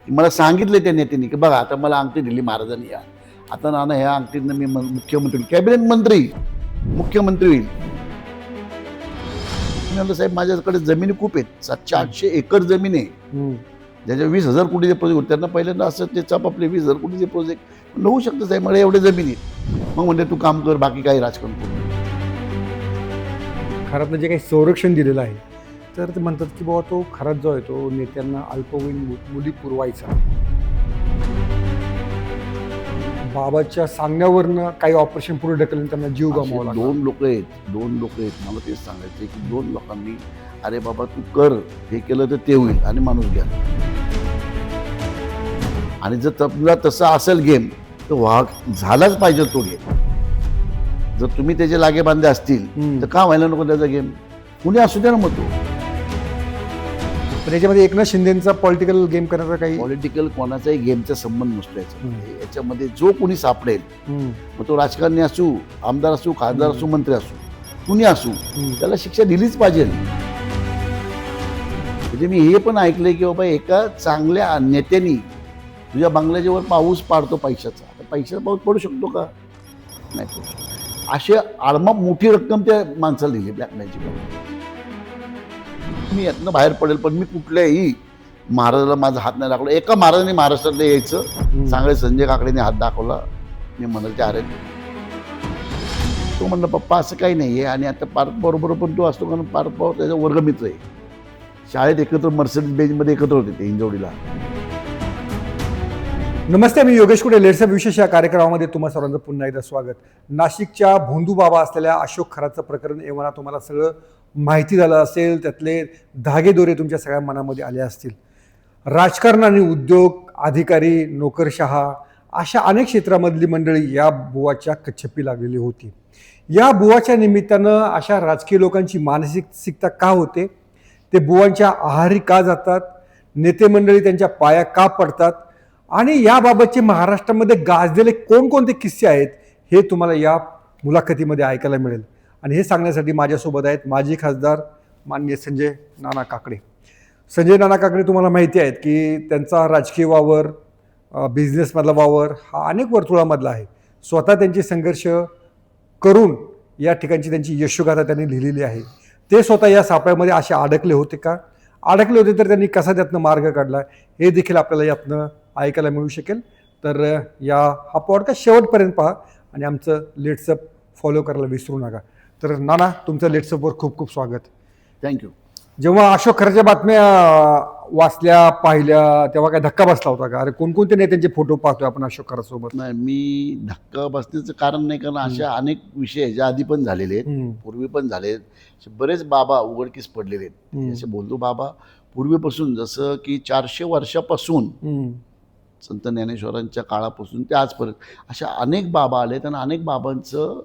मला सांगितले त्या नेत्यांनी की बघा आता मला अंगठी दिली महाराजांनी, या आता नाना ह्या अंगठीनं मी मुख्यमंत्री, कॅबिनेट मंत्री, मुख्यमंत्री होईल. मी म्हणलं साहेब माझ्याकडे जमिनी खूप आहेत, 700-800 एकर जमीन आहे, ज्याच्या 20,000 कोटीचे प्रोजेक्ट होते. त्यांना पहिल्यांदा असं ते आपले 20,000 कोटीचे प्रोजेक्ट होऊ शकतं साहेब, मला एवढे जमिनी आहेत. मग म्हणजे तू काम कर, बाकी काही राजकारण करू. खरातनं जे काही संरक्षण दिलेलं आहे, तर ते म्हणतात की बाबा तो खरात जो आहे तो नेत्यांना अल्पवयीन मुली पुरवायचा. बाबाच्या सांगण्यावरनं काही ऑपरेशन पुढे ढकलून त्यांना जीव गमावा लागला. दोन लोक आहेत मला तेच सांगायचे की 2 लोकांनी अरे बाबा तू कर, हे केलं तर ते होईल आणि माणूस घ्या. आणि जर तुला तसं असेल गेम तर झालाच पाहिजे तो गेम. जर तुम्ही त्याचे लागे बांधे असतील तर का व्हायला नको त्याचा गेम? कुणी असू द्या ना मग तो. पण याच्यामध्ये एकनाथ शिंदेचा पॉलिटिकल गेम करण्याचा काही पॉलिटिकल कोणाचाही गेमचा संबंध नसतो याच्यामध्ये. जो कोणी सापडेल, मग तो राजकारणी असू, आमदार असू, खासदार असू, मंत्री असू, कुणी असू, त्याला शिक्षा दिलीच पाहिजे. म्हणजे मी हे पण ऐकलंय की बाबा एका चांगल्या नेत्याने तुझ्या बंगल्याच्या वर पाऊस पाडतो पैशाचा, तर पैशाचा पाऊस पडू शकतो का? नाही पडू शकतो. अशी आडमाप मोठी रक्कम त्या माणसाला दिली ब्लॅकमेलची. मी यातनं बाहेर पडेल, पण मी कुठल्याही महाराजाला माझा हात नाही दाखवला. एका महाराजांनी महाराष्ट्रातलं यायचं चांगले संजय काकडेने हात दाखवला. मी म्हणाल अरे तो म्हणलं पप्पा असं काही नाही आहे. आणि आता पार्थ बरोबर पण तो असतो, कारण पार्थ पवार त्याचा वर्गमित्र आहे. शाळेत एकत्र मर्सिडीज बेंचमध्ये एकत्र होते ते हिंजवडीला. नमस्ते, मी योगेश कुटे. लेट्स विशेष या कार्यक्रमामध्ये तुम्हा सर्वांचं पुन्हा एकदा स्वागत. नाशिकच्या भोंदू बाबा असलेल्या अशोक खरातचं प्रकरण एव्हा तुम्हाला सगळं माहिती झालं असेल, त्यातले धागेदोरे तुमच्या सगळ्या मनामध्ये आले असतील. राजकारण आणि उद्योग, अधिकारी, नोकरशहा अशा अनेक क्षेत्रामधली मंडळी या बुवाच्या कच्छपी लागलेली होती. या बुवाच्या निमित्तानं अशा राजकीय लोकांची मानसिकता का होते, ते बुवांच्या आहारी का जातात, नेते मंडळी त्यांच्या पाया का पडतात, आणि याबाबतचे महाराष्ट्रामध्ये गाजलेले कोणकोणते किस्से आहेत हे तुम्हाला या मुलाखतीमध्ये ऐकायला मिळेल. आणि हे सांगण्यासाठी माझ्यासोबत आहेत माजी खासदार माननीय संजय नाना काकडे. संजय नाना काकडे तुम्हाला माहिती आहेत की त्यांचा राजकीय वावर, बिझनेसमधला वावर हा अनेक वर्तुळामधला आहे. स्वतः त्यांचे संघर्ष करून या ठिकाणची त्यांची यशोगाथा त्यांनी लिहिलेली आहे. ते स्वतः या सापळ्यामध्ये असे अडकले होते का, अडकले होते तर त्यांनी कसा त्यातनं मार्ग काढला, हे देखील आपल्याला यातनं ऐकायला मिळू शकेल. तर हा पॉडकास्ट शेवटपर्यंत पहा आणि आमचं लेट्सअप फॉलो करायला विसरू नका. तर नाना, तुमचं लेट्सअपवर खूप खूप स्वागत. थँक्यू. जेव्हा अशोक खराच्या बातम्या वाचल्या, पाहिल्या, तेव्हा काय धक्का बसला होता का? अरे कोणकोणते नेत्यांचे फोटो पाहतोय आपण अशोक खरासोबत? नाही, मी धक्का बसण्याचं कारण नाही, कारण अशा अनेक विषय ह्याच्या आधी पण झालेले आहेत, पूर्वी पण झाले. बरेच बाबा उघडकीस पडलेले आहेत. जसे बोलतो बाबा पूर्वीपासून, जसं की 400 वर्षापासून संत ज्ञानेश्वरांच्या काळापासून ते आजपर्यंत अशा अनेक बाबा आले. आणि अनेक बाबांचं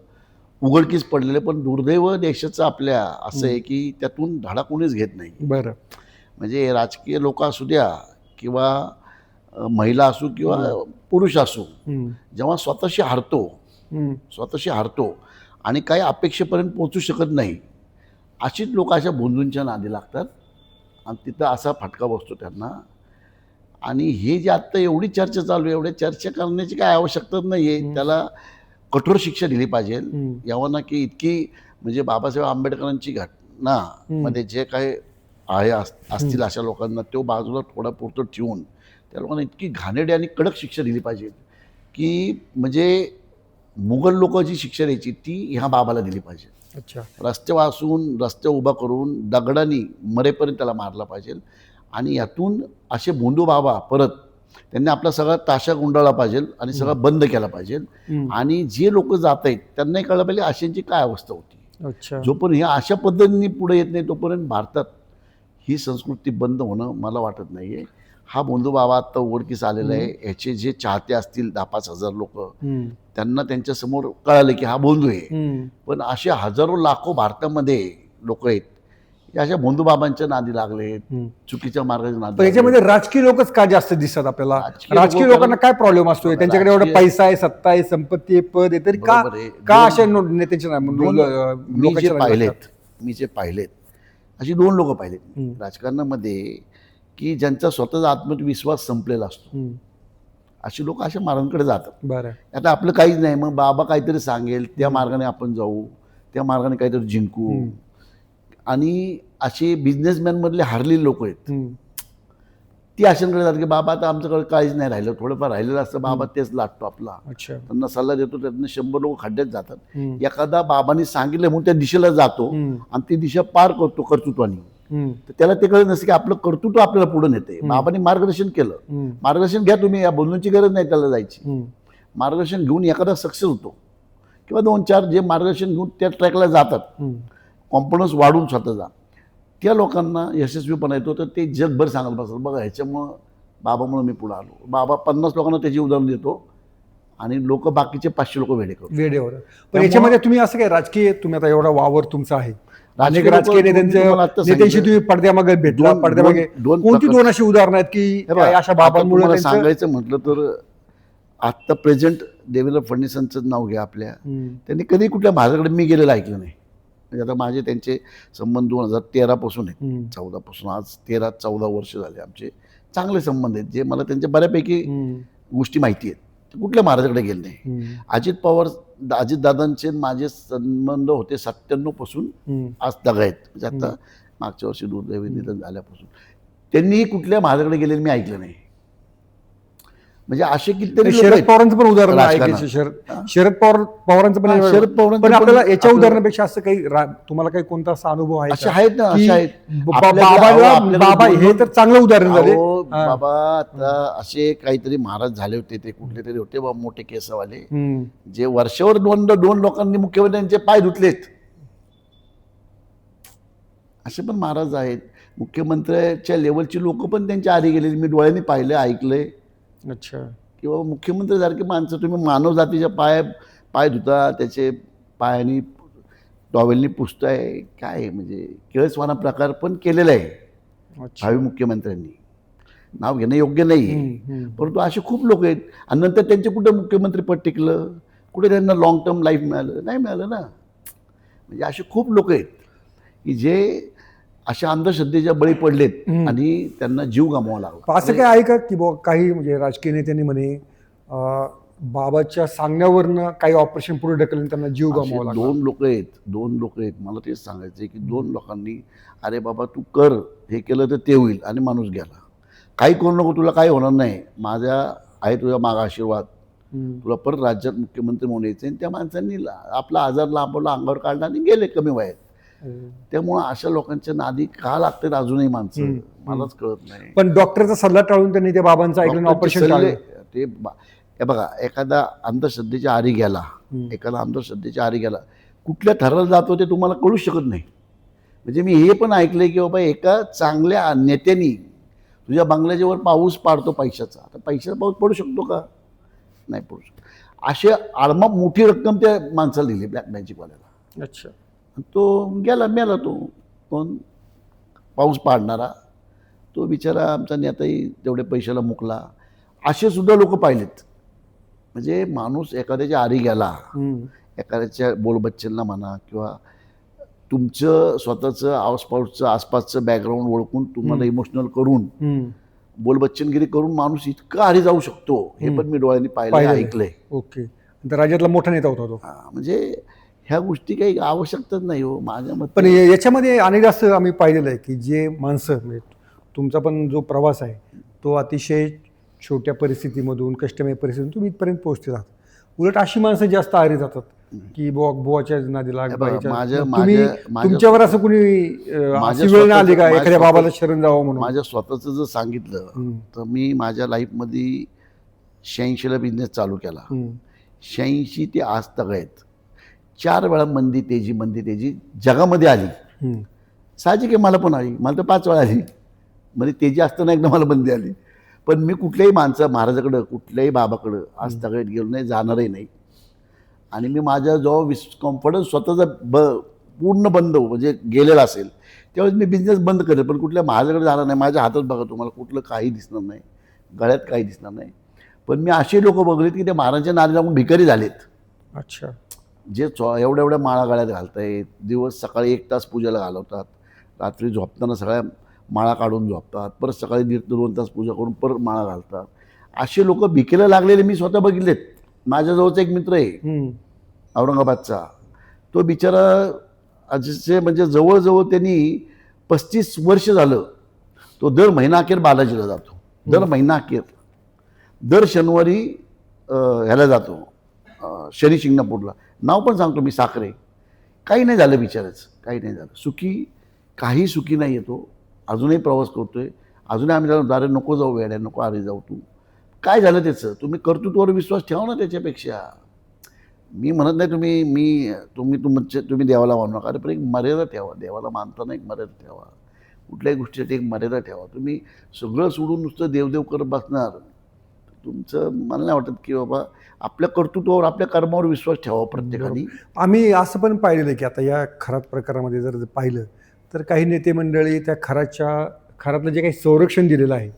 उघडकीस पडलेले. पण दुर्दैव देशाचं आपल्या असं आहे की त्यातून धडा कोणीच घेत नाही. बरं. म्हणजे राजकीय लोक असू द्या किंवा महिला असू किंवा पुरुष असू, जेव्हा स्वतःशी हरतो आणि काही अपेक्षेपर्यंत पोहोचू शकत नाही, अशीच लोक अशा बोंधूंच्या नादी लागतात आणि तिथं असा फटका बसतो त्यांना. आणि हे जे आत्ता एवढी चर्चा चालू आहे, एवढ्या चर्चा करण्याची काय आवश्यकताच नाही आहे. त्याला कठोर शिक्षा दिली पाहिजे. यावं की इतकी म्हणजे बाबासाहेब आंबेडकरांची घटना मध्ये जे काही आहे असतील अशा लोकांना तो बाजूला थोडा पुरतं ठेवून त्या लोकांना इतकी घाणेरडी आणि कडक शिक्षा दिली पाहिजे की म्हणजे मुघल लोक जी शिक्षा द्यायची ती ह्या बाबाला दिली पाहिजे. अच्छा. रस्ते उभा करून दगडांनी मरेपर्यंत त्याला मारला पाहिजे. आणि यातून असे भोंदू बाबा परत त्यांनी आपला सगळा ताशा गुंडाळला पाहिजे आणि सगळं बंद केला पाहिजे. आणि जे लोक जात आहेत त्यांनाही कळलं पाहिजे अशांची काय अवस्था होती. अच्छा. जोपर्यंत हे अशा पद्धतीने पुढे येत नाही तोपर्यंत भारतात ही संस्कृती बंद होणं मला वाटत नाहीये. हा भोंदू बाबा आत्ता उघडकीस आलेला आहे. याचे जे चाहते असतील 10-5 हजार लोक, त्यांना त्यांच्यासमोर कळालं की हा भोंदू आहे. पण असे हजारो लाखो भारतामध्ये लोक आहेत अशा भोंदू बाबांच्या नादी लागले, चुकीच्या मार्गाच्या नादी. पण याच्यामध्ये राजकीय लोकच का जास्त दिसतात आपल्याला? राजकीय लोकांना काय प्रॉब्लेम असतोय? त्यांच्याकडे एवढा पैसा आहे, सत्ता आहे, संपत्ती आहे, पद आहे, तरी का अशा नेत्यांच्या मी जे पाहिलेत अशी 2 लोक पाहिलेत राजकारणामध्ये की ज्यांचा स्वतःचा आत्मविश्वास संपलेला असतो, अशी लोक अशा मार्गांकडे जातात. बरं. आता आपलं काहीच नाही, मग बाबा काहीतरी सांगेल त्या मार्गाने आपण जाऊ, त्या मार्गाने काहीतरी जिंकू. आणि असे बिझनेसमॅनमधले हारलेले लोक आहेत, ती अशांकडे जातात की बाबा आता आमच्याकडे काहीच नाही राहिलं, थोडंफार राहिलेलं असतं, बाबा तेच लाटतो आपला. अच्छा. त्यांना सल्ला देतो, त्यातनं 100 लोक खड्ड्यात जातात. एखादा बाबांनी सांगितलं म्हणून त्या दिशेला जातो आणि ती दिशा पार करतो कर्तृत्वाने. तर त्याला ते कळत नसतं की आपलं कर्तृत्व आपल्याला पुढे नेते. बाबांनी मार्गदर्शन केलं, मार्गदर्शन घ्या तुम्ही, या बोलण्याची गरज नाही त्याला जायची. मार्गदर्शन घेऊन एखादा सक्सेस होतो, किंवा 2-4 जे मार्गदर्शन घेऊन त्या ट्रॅकला जातात, कॉन्फिडन्स वाढून स्वतःचा, त्या लोकांना यशस्वीपणा येतो. तर ते जगभर सांगत बसतात, बघा ह्याच्यामुळं बाबामुळे मी पुढे आलो. बाबा 50 लोकांना त्याची उदाहरण देतो आणि लोक बाकीचे 500 लोक वेडे करतो. वेळेवर. पण याच्यामध्ये तुम्ही असं काय राजकीय, तुम्ही आता एवढा वावर तुमचा आहे, अनेक राजकीय राजकीय नेत्यांशी तुम्ही पडद्यामागे भेटला, पडद्यामागे कोणती 2 अशी उदाहरणं आहेत की अशा बाबांमुळे सांगायचं म्हटलं तर आत्ता प्रेझेंट देवेंद्र फडणवीसांचं नाव घ्या आपल्या. त्यांनी कधी कुठल्या महाराजाकडे मी गेलेलं ऐकलं नाही. म्हणजे आता माझे त्यांचे संबंध 2013 पासून आहेत, 14 पासून, आज 13-14 वर्ष झाले आमचे चांगले संबंध आहेत, जे मला त्यांच्या बऱ्यापैकी गोष्टी माहिती आहेत. कुठल्या महाराजाकडे गेले नाही. अजित पवार, अजितदादांचे माझे संबंध होते 97 पासून आज तग आहेत. म्हणजे आता मागच्या वर्षी दुर्दैवी निधन झाल्यापासून त्यांनी कुठल्या महाराजाकडे गेलेले मी ऐकलं नाही. म्हणजे असे कितीतरी शरद पवारांचं पण उदाहरण ऐकायचं. शरद पवारांचं पण आपल्याला याच्या उदाहरणापेक्षा असं काही तुम्हाला काही कोणता असा अनुभव आहे? असे आहेत ना, असे आहेत. बाबा हे तर चांगलं उदाहरण झाले. बाबा आता असे काहीतरी महाराज झाले होते, ते कुठले तरी होते बाबा मोठे केसवाले, जे वर्षावर 2 लोकांनी मुख्यमंत्र्यांचे पाय धुतलेत. असे पण महाराज आहेत. मुख्यमंत्र्याच्या लेवलची लोक पण त्यांच्या आधी गेलेली, मी डोळ्यांनी पाहिलं, ऐकलंय. अच्छा. किंवा मुख्यमंत्र्यासारखे माणसं तुम्ही मानव जातीच्या पाय धुता, त्याचे पायानी टॉवेलनी पुसताय, काय म्हणजे केळसवाना प्रकार पण केलेला आहे भावी मुख्यमंत्र्यांनी. नाव घेणं योग्य नाही, परंतु असे खूप लोक आहेत. आणि नंतर त्यांचे कुठे मुख्यमंत्रीपद टिकलं, कुठे त्यांना लॉंग टर्म लाईफ मिळालं नाही, मिळालं ना. म्हणजे असे खूप लोक आहेत की जे अशा अंधश्रद्धेच्या बळी पडलेत आणि त्यांना जीव गमवावा लागला. असं काय आहे का की काही म्हणजे राजकीय नेत्यांनी म्हणे बाबाच्या सांगण्यावरनं काही ऑपरेशन पुढे ढकलून त्यांना जीव गमवावा लागला? 2 लोक आहेत. मला तेच सांगायचं की 2 लोकांनी, अरे बाबा तू कर, हे केलं तर ते होईल, आणि माणूस गेला. काही करू नको, तुला काही होणार नाही, माझ्या आहे तुझ्या मागा आशीर्वाद, तुला परत राज्यात मुख्यमंत्री म्हणून यायचं. आणि त्या माणसांनी आपला आजार लांबवला, अंगावर काढला आणि गेले कमी वयात. त्यामुळं अशा लोकांच्या नादी का लागतात अजूनही माणसं, मलाच कळत नाही. पण डॉक्टरचा सल्ला टाळून त्यांनी त्या बाबांचं ऐकलं, ऑपरेशन टाळलं. ते बघा, एखादा अंधश्रद्धेच्या आहारी गेला, कुठल्या थराला जातो ते तुम्हाला कळूच शकत नाही. म्हणजे मी हे पण ऐकलंय की बाबा एका चांगल्या नेत्यानी तुझ्या बंगल्याच्या वर पाऊस पाडतो पैशाचा. आता पैशाचा पाऊस पडू शकतो का? नाही पडू शकतो. असे आडमा मोठी रक्कम त्या माणसाला दिली, ब्लॅक मॅजिकवाल्याला. अच्छा. तो गेला, मेला. तो कोण पाऊस पाडणारा, तो बिचारा आमचा नेताही तेवढे पैशाला मुकला. असे सुद्धा लोक पाहिलेत. म्हणजे माणूस एखाद्याच्या आरी गेला, एखाद्याच्या बोलबच्चनला म्हणा, किंवा तुमचं स्वतःचं आसपासचं बॅकग्राऊंड ओळखून तुम्हाला इमोशनल करून बोलबच्चनगिरी करून माणूस इतका आरी जाऊ शकतो, हे पण मी डोळ्यांनी पाहिलं, ऐकलंय. ओके. राज्यातला मोठा नेता होता तो. म्हणजे ह्या गोष्टी काही आवश्यकताच नाही हो माझ्या मते. पण याच्यामध्ये अनेक असं आम्ही पाहिलेलं आहे की जे माणसं, म्हणजे तुमचा पण जो प्रवास आहे तो अतिशय छोट्या परिस्थितीमधून, कष्टमय परिस्थितीतून तुम्ही इथपर्यंत पोहोचते आहात. उलट अशी माणसं जास्त आहारी जातात की बुवाच्या नादीला. तुमच्यावर असं कुणी वेळ आली का एखाद्या बाबाला शरण जावं म्हणून? माझ्या स्वतःचं जर सांगितलं तर मी माझ्या लाईफमध्ये 86ला बिझनेस चालू केला. 86 ते आज तक आहेत. 4 वेळा मंदी तेजी जगामध्ये आली. साहजिक आहे, मला पण आली. मला तर 5 वेळा आली. म्हणजे तेजी असताना एकदा मला मंदी आली. पण मी कुठल्याही महाराजाकडं, कुठल्याही बाबाकडं आज तगडीत गेलो नाही, जाणारही नाही. आणि मी माझ्या जेव्हा कॉन्फिडन्स स्वतःचा पूर्ण बंद म्हणजे गेलेला असेल त्यावेळेस मी बिझनेस बंद करेल, पण कुठल्या महाराजाकडे जाणार नाही. माझ्या हातात बघा तुम्हाला कुठलं काही दिसणार नाही, गळ्यात काही दिसणार नाही. पण मी असे लोक बघलेत की ते महाराजांच्या नादी लागून भिकारी झालेत. अच्छा. जे एवढ्या माळा गळ्यात घालतायत, दिवस सकाळी 1 तास पूजेला घालवतात, रात्री झोपताना सगळ्या माळा काढून झोपतात, परत सकाळी 1.5 ते 2 तास पूजा करून परत माळा घालतात. असे लोक भिकेला लागलेले मी स्वतः बघितलेत. माझ्याजवळचा एक मित्र आहे औरंगाबादचा, तो बिचारा असे म्हणजे जवळजवळ त्यांनी 35 वर्ष झालं तो दर महिना अखेर बालाजीला जातो. दर महिना अखेर दर शनिवारी ह्याला जातो शनी शिंगणापूरला. नाव पण सांगतो मी, साखरे. काही नाही झालं बिचाराचं, काही नाही झालं. काही सुखी नाही येतो. अजूनही प्रवास करतोय. अजूनही आम्ही जातो, अरे नको जाऊ वेड्या, नको अरे जाऊ. तू काय झालं त्याचं? तुम्ही कर्तृत्वावर विश्वास ठेवा ना त्याच्यापेक्षा. मी म्हणत नाही तुम्ही देवाला मानू नका, अरे पण एक मर्यादा ठेवा. देवाला मानताना एक मर्यादा ठेवा. कुठल्याही गोष्टीसाठी एक मर्यादा ठेवा. तुम्ही सगळं सोडून नुसतं देवदेव करत बसणार, तुमचं मला नाही वाटत की बाबा आपल्या कर्तृत्वावर, आपल्या कर्मावर विश्वास ठेवा प्रत्येकाने. आम्ही असं पण पाहिलेलं आहे की आता या खरात प्रकारामध्ये जर पाहिलं तर काही नेते मंडळी त्या खरातलं जे काही संरक्षण दिलेलं आहे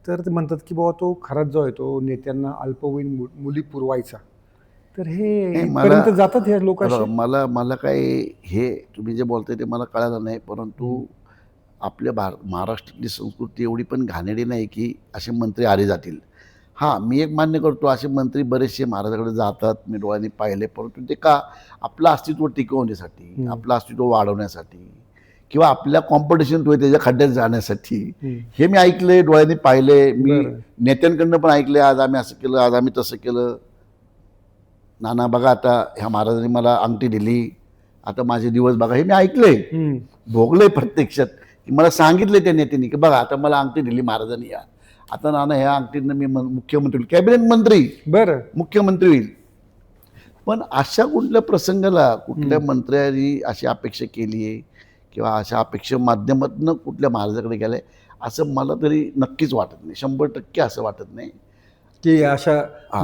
तर ते म्हणतात की बाबा तो खरात जो आहे तो नेत्यांना अल्पवयीन मुली पुरवायचा. तर हे पर्यंत जातात ह्या लोकांशी. मला काय हे तुम्ही जे बोलताय ते मला कळालं नाही, परंतु आपल्या महाराष्ट्रातली संस्कृती एवढी पण घाणेरडी नाही की असे मंत्री आले जातील. हां, मी एक मान्य करतो, असे मंत्री बरेचसे महाराजाकडे जातात, मी डोळ्यांनी पाहिले. परंतु ते का? आपलं अस्तित्व टिकवण्यासाठी, आपलं अस्तित्व वाढवण्यासाठी, किंवा आपल्या कॉम्पिटिशन तो त्याच्या खड्ड्यात जाण्यासाठी. हे मी ऐकले, डोळ्यांनी पाहिले. मी नेत्यांकडनं पण ऐकले, आज आम्ही असं केलं, आज आम्ही तसं केलं. नाना बघा, आता ह्या महाराजांनी मला अंगठी दिली, आता माझे दिवस बघा. हे मी ऐकले, भोगले प्रत्यक्षात. मला सांगितले त्या नेत्यांनी की बघा आता मला अंगठी दिली महाराजांनी, या आता नाना ह्या अंगठीनं मी मुख्यमंत्री होईल, कॅबिनेट मंत्री, मुख्यमंत्री होईल. पण अशा कुठल्या प्रसंगाला कुठल्या मंत्र्यांनी अशी अपेक्षा केली आहे किंवा अशा अपेक्षा माध्यमातून कुठल्या महाराजाकडे गेलाय असं मला तरी नक्कीच वाटत नाही. 100% असं वाटत नाही की अशा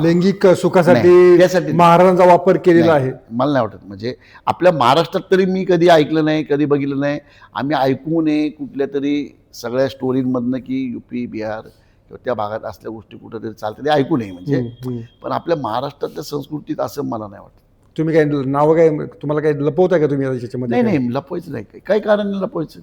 लैंगिक सुखासाठी महाराजांचा वापर केलेला आहे. मला नाही वाटत. म्हणजे आपल्या महाराष्ट्रात तरी मी कधी ऐकलं नाही, कधी बघितलं नाही. आम्ही ऐकू नये कुठल्या तरी सगळ्या स्टोरींमधनं की युपी, बिहार किंवा त्या भागात असल्या गोष्टी कुठेतरी चालतात, ते ऐकू नये म्हणजे. पण आपल्या महाराष्ट्रातल्या संस्कृतीत असं मला नाही वाटत. तुम्ही काय नावं काय तुम्हाला काय लपवताय का तुम्ही याच्यामध्ये? नाही, लपवायचं नाही. काही कारण नाही लपवायचं.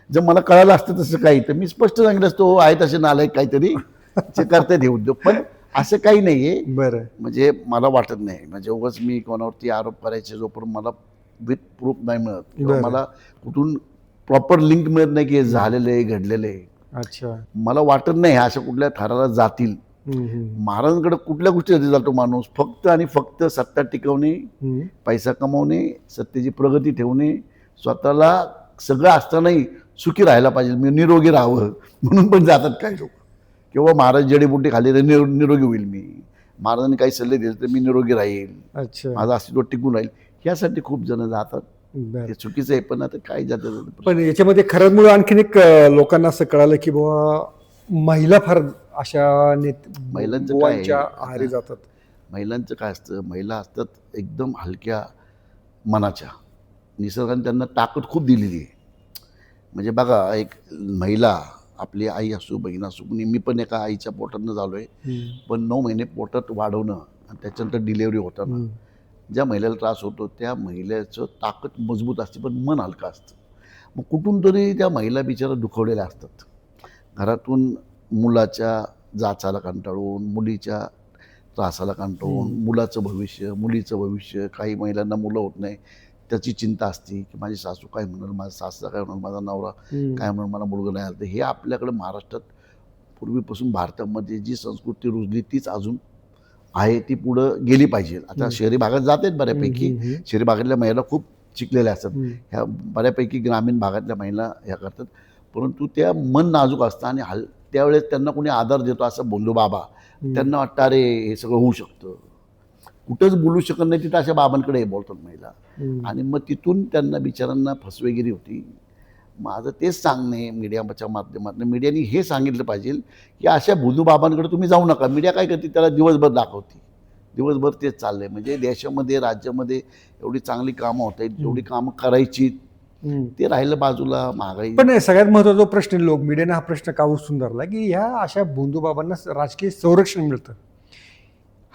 जर मला कळालं असतं तसं काही तर मी स्पष्ट सांगितलं असतो, आहे तसे नालायक काहीतरी जे करतात हे उद्योग. पण असं काही नाहीये. बरं, म्हणजे मला वाटत नाही. म्हणजे उगाच मी कोणावरती आरोप करायचे जोपर्यंत मला विथ प्रूफ नाही मिळत किंवा मला कुठून प्रॉपर लिंक मिळत नाही की हे झालेलं आहे, घडलेलं आहे. अच्छा, मला वाटत नाही अशा कुठल्या थराला जातील. महाराजांकडे कुठल्या गोष्टीसाठी जातो माणूस? फक्त आणि फक्त सत्ता टिकवणे, पैसा कमवणे, सत्तेची प्रगती ठेवणे, स्वतःला सगळं असतानाही सुखी राहायला पाहिजे, मी निरोगी राहावं म्हणून पण जातात काही लोक. किंवा महाराज जडीबुटी खाली तर निरोगी होईल मी, महाराजांनी काही सल्ले दिले तर मी निरोगी राहील, माझं अस्तित्व टिकून राहील, यासाठी खूप जण जातात. हे चुकीचं आहे. पण आता काय जातं. पण याच्यामध्ये खरंच आणखीन एक लोकांना असं कळालं की बाबा महिला फार अशा महिलांचं काय आहारी जातात. महिलांचं काय असतं, महिला असतात एकदम हलक्या मनाच्या. निसर्गाने त्यांना ताकद खूप दिलेली आहे. म्हणजे बघा, एक महिला आपली आई असो, बहीण असो, मी पण एका आईच्या पोटातनं झालो आहे. पण 9 महिने पोटात वाढवणं आणि त्याच्यानंतर डिलेवरी होताना ज्या महिलेला त्रास होतो त्या महिलेचं ताकद मजबूत असते, पण मन हलकं असतं. मग कुठून तरी त्या महिला बिचारा दुखवलेल्या असतात. घरातून मुलाच्या जाचाला कंटाळून, मुलीच्या त्रासाला कंटाळून, मुलाचं भविष्य, मुलीचं भविष्य, काही महिलांना मुलं होत नाही त्याची चिंता असते की माझी सासू काय म्हणाल, माझा सासरा काय म्हणाल, माझा नवरा काय म्हणाल, मला मुलगा नाही आलं. तर हे आपल्याकडे महाराष्ट्रात पूर्वीपासून भारतामध्ये जी संस्कृती रुजली तीच अजून आहे, ती पुढं गेली पाहिजे. आता शहरी भागात जातात बऱ्यापैकी, शहरी भागातल्या महिला खूप शिकलेल्या असतात, ह्या बऱ्यापैकी ग्रामीण भागातल्या महिला ह्या करतात. परंतु त्या मन नाजूक असतं आणि त्यावेळेस त्यांना कोणी आधार देतो असं बोललो बाबा, त्यांना वाटतं अरे हे सगळं होऊ शकतं. कुठंच बोलू शकत नाही तिथं अशा बाबांकडे बोलतात महिला. आणि मग तिथून त्यांना बिचारांना फसवेगिरी होती. माझं तेच सांगणे मीडियाच्या माध्यमातून, मीडियाने हे सांगितलं पाहिजे की अशा बुद्धू बाबांकडे तुम्ही जाऊ नका. मीडिया काय करते, त्याला दिवसभर दाखवते, दिवसभर तेच चाललंय. म्हणजे देशामध्ये, राज्यामध्ये एवढी चांगली कामं होत आहेत, जेवढी कामं करायची ते राहिलं बाजूला, महागाई. पण सगळ्यात महत्त्वाचा प्रश्न लोक मीडियाने हा प्रश्न का उचलून धरला की ह्या अशा बुंदू बाबांना राजकीय संरक्षण मिळतं.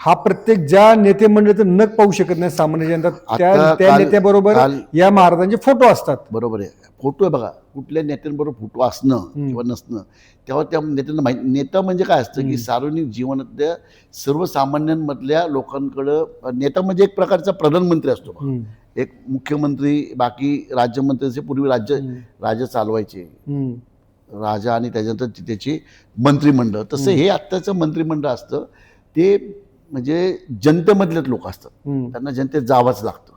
हा प्रत्येक ज्या नेते मंडळीचं नख पाहू शकत नाही सामान्य जनता, त्या आता त्या नेत्याबरोबर या महाराजांचे फोटो असतात. बरोबर आहे. फोटो आहे बघा, कुठल्या नेत्यांबरोबर फोटो असणं किंवा नसणं, तेव्हा त्या नेत्यांना माहिती. नेता म्हणजे काय असतं की सार्वजनिक जीवनातल्या सर्वसामान्यांमधल्या लोकांकडं नेता म्हणजे एक प्रकारचा प्रधानमंत्री असतो बघा. एक मुख्यमंत्री, बाकी राज्यमंत्री जसे पूर्वी राज्य चालवायचे राजा आणि त्याच्यानंतर त्याची मंत्रिमंडळ, तसं हे आत्ताचं मंत्रिमंडळ असतं ते म्हणजे जनतेमधलेच लोक असतात. त्यांना जनतेत जावंच लागतं.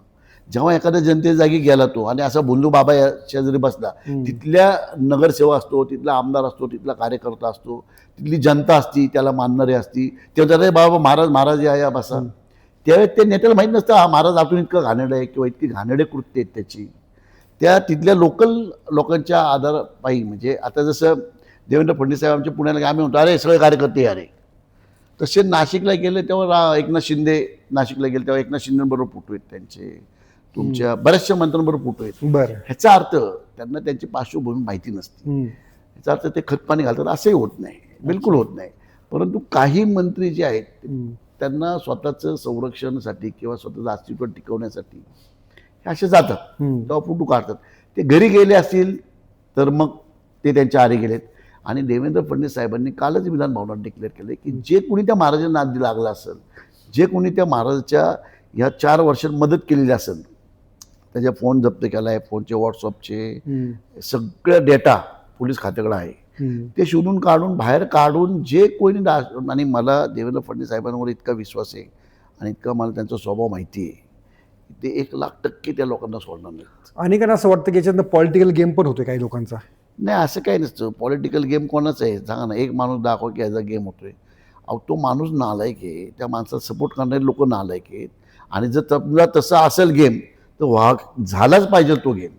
जेव्हा एखाद्या जनते जागी गेला तो आणि असा भोंदू बाबा या शेजारी बसला, तिथल्या नगरसेवक असतो, तिथला आमदार असतो, तिथला कार्यकर्ता असतो, तिथली जनता असती, त्याला मानणारी असती, तेव्हा त्याला बाबा महाराज या बसा. त्यावेळेस ते नेत्याला माहीत नसतं हा महाराज आतून इतकं घाणेरडं आहे किंवा इतकी घाणेरडे कृत्य आहेत त्याची. त्या तिथल्या लोकांच्या आधारपायी, म्हणजे आता जसं देवेंद्र फडणवीस साहेब आमच्या पुण्याला आम्ही म्हणतो अरे सगळे कार्यकर्ते अरे, तसे नाशिकला गेले तेव्हा एकनाथ शिंदे नाशिकला गेले तेव्हा एकनाथ शिंदेबरोबर फोटो आहेत त्यांचे, तुमच्या बऱ्याचशा मंत्र्यांबरोबर फोटो आहेत. ह्याचा अर्थ त्यांना त्यांची पार्श्वभूमी माहिती नसते. ह्याचा अर्थ ते खतपाणी घालतात असंही होत नाही, बिलकुल होत नाही. परंतु काही मंत्री जे आहेत त्यांना स्वतःचं संरक्षणासाठी किंवा स्वतःचं अस्तित्व टिकवण्यासाठी हे असे जातात, तेव्हा फोटो काढतात. ते घरी गेले असतील तर मग ते त्यांच्या आरे गेलेत. आणि देवेंद्र फडणवीस साहेबांनी कालच विधान भवनात डिक्लेअर केले की जे कोणी त्या महाराजांना नादी लागला असेल, जे कोणी त्या महाराजाच्या ह्या 4 वर्षात मदत केलेली असेल, त्याच्या फोन जप्त केला आहे, फोनचे व्हॉट्सअपचे सगळं डेटा पोलीस खात्याकडे आहे, ते शोधून काढून बाहेर काढून जे कोणी आणि मला देवेंद्र फडणवीस साहेबांवर इतका विश्वास आहे आणि इतका मला त्यांचा स्वभाव माहिती आहे, ते 1,00,000% त्या लोकांना सोडणार नाहीत. अनेकांना असं वाटतं की याच्यातनं पॉलिटिकल गेम पण होतोय काही लोकांचा. नाही, असं काही नसतं. पॉलिटिकल गेम कोणाचा आहे सांगा ना. एक माणूस दाखवा की याचा गेम होतोय. अहो तो माणूस नालायक आहे, त्या माणसाला सपोर्ट करणारे लोक नालायक आहेत. आणि जर समजा तसा असेल गेम तर झालाच पाहिजे तो गेम.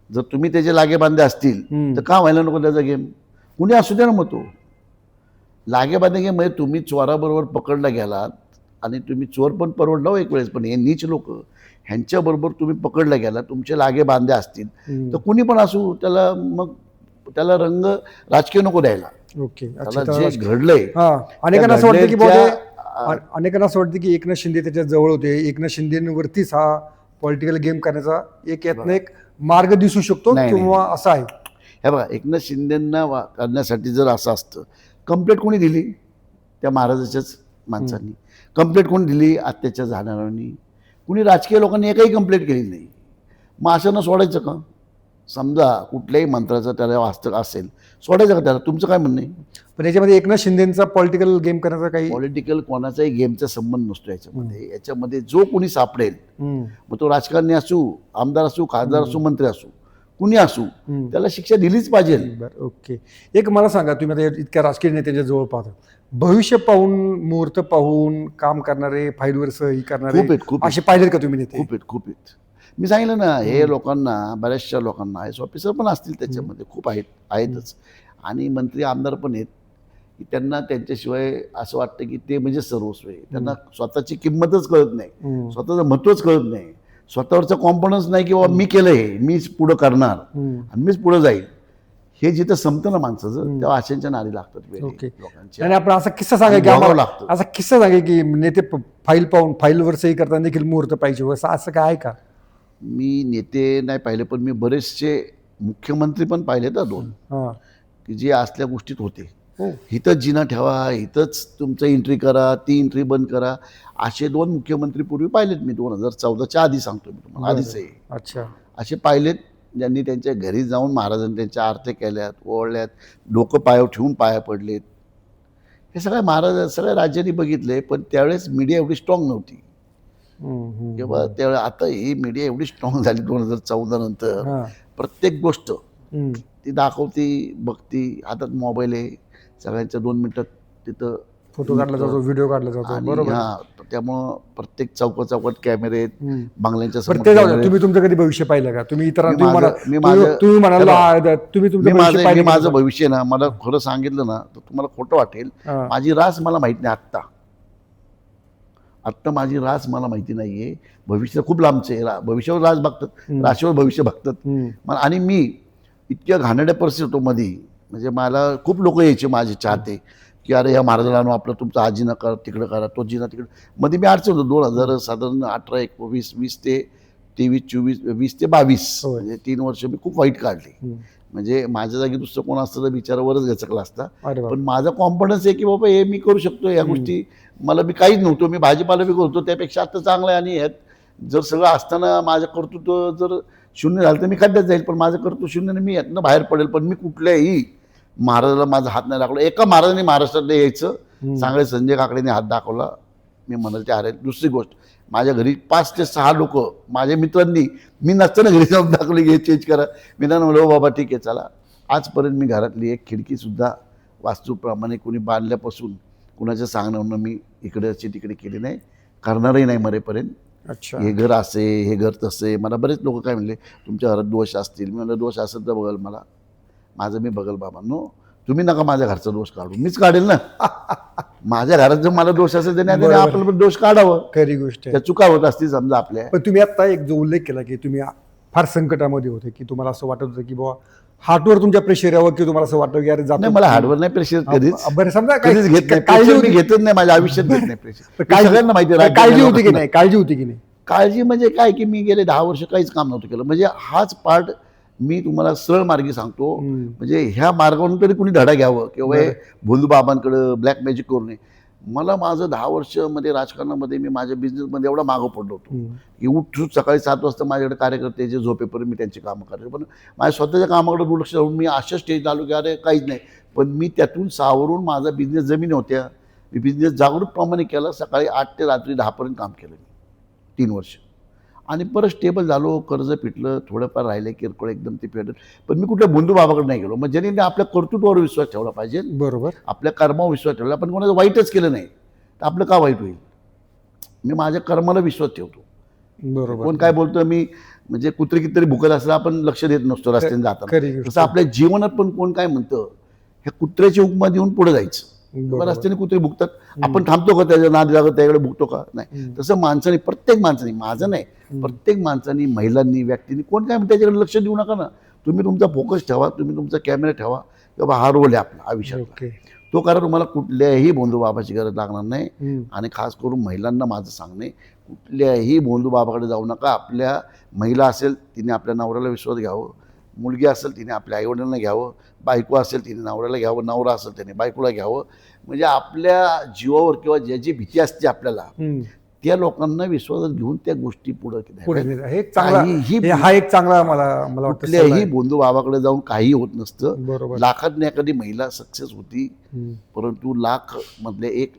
जर तुम्ही त्याचे लागेबांधे असतील तर का व्हायला नको त्याचा गेम? कुणी असू द्या ना. मग तो लागेबांधे गेम म्हणजे तुम्ही चोराबरोबर पकडला गेलात आणि तुम्ही चोर पण परवडला हो एक वेळेस, पण हे नीच लोक ह्यांच्याबरोबर तुम्ही पकडला गेला, तुमचे लागे बांधे असतील तर कुणी पण असू त्याला, मग त्याला रंग राजकीय नको द्यायला. ओके, त्याला जे घडलंय, अनेकांना असं वाटतं की अनेकांना असं वाटतं की एकनाथ शिंदे त्याच्या जवळ होते, एकनाथ शिंदेवरतीच हा पॉलिटिकल गेम करण्याचा यातनं एक मार्ग दिसू शकतो किंवा असा आहे. हे बघा, एकनाथ शिंदेंना करण्यासाठी जर असं असतं, कंप्लेंट कोणी दिली? त्या महाराजाच्याच माणसांनी. कंप्लेंट कोणी दिली? अत्याचार झाणाऱ्यांनी. कुणी राजकीय लोकांनी एकही कंप्लेंट केली नाही. मग असं न सोडायचं का? समजा कुठल्याही मंत्र्याचं त्याला वास्तव असेल, सोडायचं का त्याला? तुमचं काय म्हणणं आहे? पण याच्यामध्ये एकनाथ शिंदेचा पॉलिटिकल गेम करण्याचा काही पॉलिटिकल कोणाचाही गेमचा संबंध नसतो याच्यामध्ये. याच्यामध्ये जो कोणी सापडेल, मग तो राजकारणी असू, आमदार असू, खासदार असू, मंत्री असू, कुणी असू, त्याला शिक्षा दिलीच पाहिजे. बरं, ओके. एक मला सांगा, तुम्ही आता इतक्या राजकीय नेत्यांच्या जवळ पाहता, भविष्य पाहून, मुहूर्त पाहून काम करणारे, फाईलवर सही करणारे खूप असे पाहिजेत का तुम्ही नेते? खूप आहेत. मी सांगितलं ना, हे लोकांना, बऱ्याचशा लोकांना आय एस ऑफिसर पण असतील त्याच्यामध्ये, खूप आहेतच. आणि मंत्री आमदार पण आहेत. त्यांना त्यांच्याशिवाय असं वाटतं की ते म्हणजे सर्वस्व आहे. त्यांना स्वतःची किंमतच कळत नाही, स्वतःचं महत्त्वच कळत नाही, स्वतःवरचा कॉन्फिडन्स नाही की बाबा मी केलं हे, मीच पुढं करणार आणि मीच पुढं जाईल. हे जिथं संपतं ना माणसाचं, तेव्हा आशांच्या नारी लागतात लोकांची. आणि आपण असा किस्सा सांगा की आम्हाला असा किस्सा सांगा की नेते फाईल पाहून फाईलवर सही करताना देखील मुहूर्त पाहिजे, असं काय आहे का? मी नेते नाही पाहिले, पण मी बरेचसे मुख्यमंत्री पण पाहिले तर 2 की जे असल्या गोष्टीत होते. इथंच जिना ठेवा, इथंच तुमचं एंट्री करा, ती एंट्री बंद करा, असे 2 मुख्यमंत्री पूर्वी पाहिलेत मी. 2014च्या आधी सांगतो मी तुम्हाला, आधीच आहे. अच्छा, असे पाहिलेत ज्यांनी त्यांच्या घरी जाऊन महाराजांनी त्यांच्या आरत्या केल्यात, ओवाळल्यात, डोकं पायावर ठेवून पाया पडलेत. हे सगळ्या महाराज सगळ्या राज्यांनी बघितले. पण त्यावेळेस मीडिया एवढी स्ट्रॉंग नव्हती किंवा त्यावेळेस. आता ही मीडिया एवढी स्ट्रॉंग झाली 2014 नंतर. प्रत्येक गोष्ट ती दाखवती, बघती. हातात मोबाईल आहे, सगळ्यांच्या 2 मिनिटात तिथं फोटो काढला जातो, व्हिडिओ काढला जातो. बरोबर. त्यामुळं प्रत्येक चौकात कॅमेरे आहेत, बंगल्यांच्या समोर. तुम्ही तुमचं कधी भविष्य पाहिलं का? तुम्ही मी माझं भविष्य ना, मला खरं सांगितलं ना तर तुम्हाला खोटं वाटेल. माझी रास मला माहित नाही. आत्ता माझी रास मला माहिती नाहीये. भविष्य खूप लांबचे. भविष्यावर रास बघतात, राशीवर भविष्य बघतात. आणि मी इतक्या घाणेरड्या परिस्थिती होतो मध्ये, म्हणजे मला खूप लोक यायचे माझे चाहते की अरे या महाराजाला आणू, आपलं तुमचं हा जिना करा, तिकडं करा, तो जिना तिकडं. मध्ये मी अडचण होतो 2000 साधारण 18 19 20 ते 23 24 20 ते 22 होय. म्हणजे 3 वर्ष मी खूप वाईट काढली. म्हणजे माझ्या जागी दुसरं कोण असतं तर बिचारावरच गचकला असता. अरे बाप. पण माझा कॉन्फिडन्स आहे की बाबा हे मी करू शकतो या गोष्टी. मला मी काहीच नव्हतो, मी भाजीपाला बी करतो, त्यापेक्षा आता चांगलं आहे. आणि ह्यात जर सगळं असताना माझं कर्तृत्व जर शून्य झालं तर मी खड्ड्यात जाईल, पण माझं कर्तृत्व शून्य नाही, मी यातनं बाहेर पडेल. पण मी कुठल्याही महाराजाला माझा हात नाही लागलो. एका महाराजांनी महाराष्ट्रातलं यायचं सांगायचं, संजय काकडेने हात दाखवला, मी म्हणाल ते हरेल. दुसरी गोष्ट, माझ्या घरी 5 ते 6 लोक माझ्या मित्रांनी मी नसताना घरी जाऊन दाखवले की हे चेंज करा. मी त्यांना म्हणलो बाबा ठीक आहे चला. आजपर्यंत मी घरातली एक खिडकीसुद्धा वास्तूप्रमाणे कोणी बांधल्यापासून कुणाच्या सांगण्यावरून मी इकडची तिकडे केली नाही, करणारही नाही मरेपर्यंत. अच्छा. हे घर असे, हे घर तसे. मला बरेच लोक काय म्हणले तुमच्या घरात दोष असतील. मी म्हणलं दोष असेल तर बघल, मला माझं मी बघल बाबांनो, तुम्ही नका माझ्या घरचा दोष काढू, मीच काढेल ना. माझ्या घरात जर मला दोष असेल तर नाही, आपल्याला पण दोष काढावं. खरी गोष्ट आहे. त्या चुका होत असतील समजा आपल्या. पण तुम्ही आता एक जो उल्लेख केला की तुम्ही फार संकटामध्ये होते, की तुम्हाला असं वाटत होतं की बाबा हार्टवर तुमच्या प्रेशर यावं, की तुम्हाला असं वाटतं की अरे जातो. नाही, मला हार्डवर नाही प्रेशर कधीच, बरं समजा कधीच घेत नाही. काळजी pressure मी घेतच नाही, माझ्या आयुष्यात घेत नाही प्रेशर. सगळ्यांना माहिती आहे, काळजी होती की नाही, काळजी होती की नाही? काळजी म्हणजे काय की मी गेले 10 वर्ष काहीच काम नव्हतं केलं. म्हणजे हाच पार्ट मी तुम्हाला सरळ मार्गी सांगतो. म्हणजे ह्या मार्गावरून तरी कुणी धडा घ्यावं किंवा हे भोंदू बाबांकडं ब्लॅक मॅजिक करू नये. मला माझं 10 वर्षामध्ये राजकारणामध्ये मी माझ्या बिझनेसमध्ये एवढा मागं पडलो होतो की उठून सकाळी 7 वाजता माझ्याकडे कार्यकर्ते जे झोपेपर्यंत मी त्यांची कामं करायचे. पण माझ्या स्वतःच्या कामाकडे दुर्लक्ष करून मी अशा स्टेज आलो की अरे काहीच नाही. पण मी त्यातून सावरून माझा बिझनेस जमीन होत्या, मी बिझनेस जागरूकप्रमाणे केला. सकाळी 8 ते रात्री 10पर्यंत काम केलं मी 3 वर्ष. आणि परत स्टेबल झालो, कर्ज फिटलं, थोडंफार राहिले किरकोळ एकदम ते फेडलं. पण मी कुठल्या बंधू बाबाकडे नाही गेलो. मग ज्यांनी आपल्या कर्तृत्वावर विश्वास ठेवला पाहिजे, बरोबर, आपल्या कर्मावर विश्वास ठेवला. आपण कोणाचं वाईटच केलं नाही तर आपलं का वाईट होईल. मी माझ्या कर्माला विश्वास ठेवतो. बरोबर. कोण काय बोलतो, मी म्हणजे कुत्री कितीतरी भुकत असलं आपण लक्ष देत नसतो रस्त्याने जाताना. तसं आपल्या जीवनात पण कोण काय म्हणतं ह्या कुत्र्याची उपमा देऊन पुढे जायचं. रस्त्याने कुत्रे भुकतात, आपण थांबतो का त्याच्या नादी लागत त्याकडे भुकतो का? नाही. तसं माणसाने, प्रत्येक माणसाने, माझं नाही, प्रत्येक माणसाने, महिलांनी, व्यक्तींनी, कोण काय म्हणतं त्याच्याकडे लक्ष देऊ नका ना. तुम्ही तुमचा फोकस ठेवा, तुम्ही तुमचा कॅमेरा ठेवा की बाबा हा रोल आहे आपला आयुष्यात, तो करा. तुम्हाला कुठल्याही भोंदू बाबाची गरज लागणार नाही. आणि खास करून महिलांना माझं सांगणे, कुठल्याही भोंदू बाबाकडे जाऊ नका. आपल्या महिला असेल तिने आपल्या नवऱ्याला विश्वास घ्यावं, मुलगी असेल तिने आपल्या आईवडिलांना घ्यावं, बायको असेल तिने नवऱ्याला घ्यावं, नवरा असेल त्याने बायकोला घ्यावं. म्हणजे आपल्या जीवावर किंवा ज्याची भीती असते आपल्याला, त्या लोकांना विश्वासात घेऊन त्या गोष्टी पुढे हा एक चांगला मला वाटतं. कुठल्याही भोंदू बाबाकडे जाऊन काही होत नसतं. लाखात एखादी महिला सक्सेस होती, परंतु लाख मधल्या 1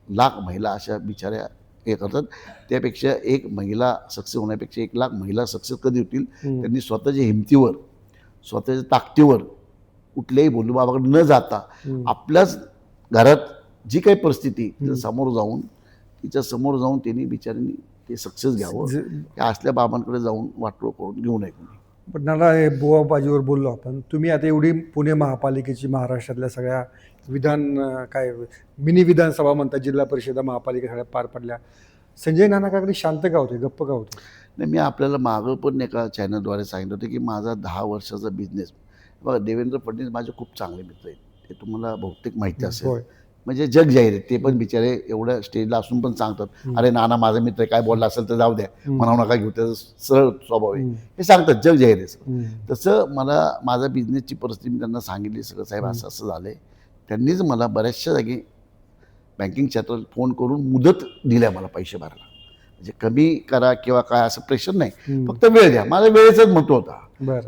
लाख महिला अशा बिचाऱ्या हे करतात. त्यापेक्षा एक महिला सक्सेस होण्यापेक्षा 1 लाख महिला सक्सेस कधी होतील, त्यांनी स्वतःच्या हिमतीवर, स्वतःच्या ताकदीवर कुठल्याही भोंदू बाबाकडे न जाता आपल्याच घरात जी काही परिस्थिती समोर जाऊन, तिच्या समोर जाऊन त्यांनी बिचाऱ्यांनी ते सक्सेस घ्यावं. त्या असल्या बाबांकडे जाऊन वाटोळ करून घेऊ नये कोणी. पण नाना, हे बुवाबाजीवर बोललो आपण. तुम्ही आता एवढी पुणे महापालिकेची, महाराष्ट्रातल्या सगळ्या मिनी विधानसभा म्हणतात, जिल्हा परिषदा, महापालिका सगळ्या पार पडल्या. संजय नाना काकडे शांत का होते, गप्प का होते? नाही, मी आपल्याला मागं पण एका चॅनलद्वारे सांगितलं होतं की माझा 10 वर्षाचा बिझनेस. बघा, देवेंद्र फडणवीस माझे खूप चांगले मित्र आहेत, ते तुम्हाला बहुतेक माहिती असेल. म्हणजे जग जाहीर आहे. ते पण बिचारे एवढ्या स्टेजला असून पण सांगतात, अरे नाना माझा मित्र काय बोलला असेल तर जाऊ द्या, म्हणावं नका घेऊ, त्याचा सरळ स्वभाव आहे, हे सांगतात. जग जाहीर आहे. तसं मला माझा बिझनेसची परिस्थिती मी त्यांना सांगितली, सगळं साहेब असं असं झालं आहे. त्यांनीच मला बऱ्याचशा जागी बँकिंग क्षेत्रात फोन करून मुदत दिल्या मला पैसे भरायला. म्हणजे कमी करा किंवा काय असं प्रेशर नाही, फक्त वेळ द्या. माझा वेळेचाच महत्त्व होता.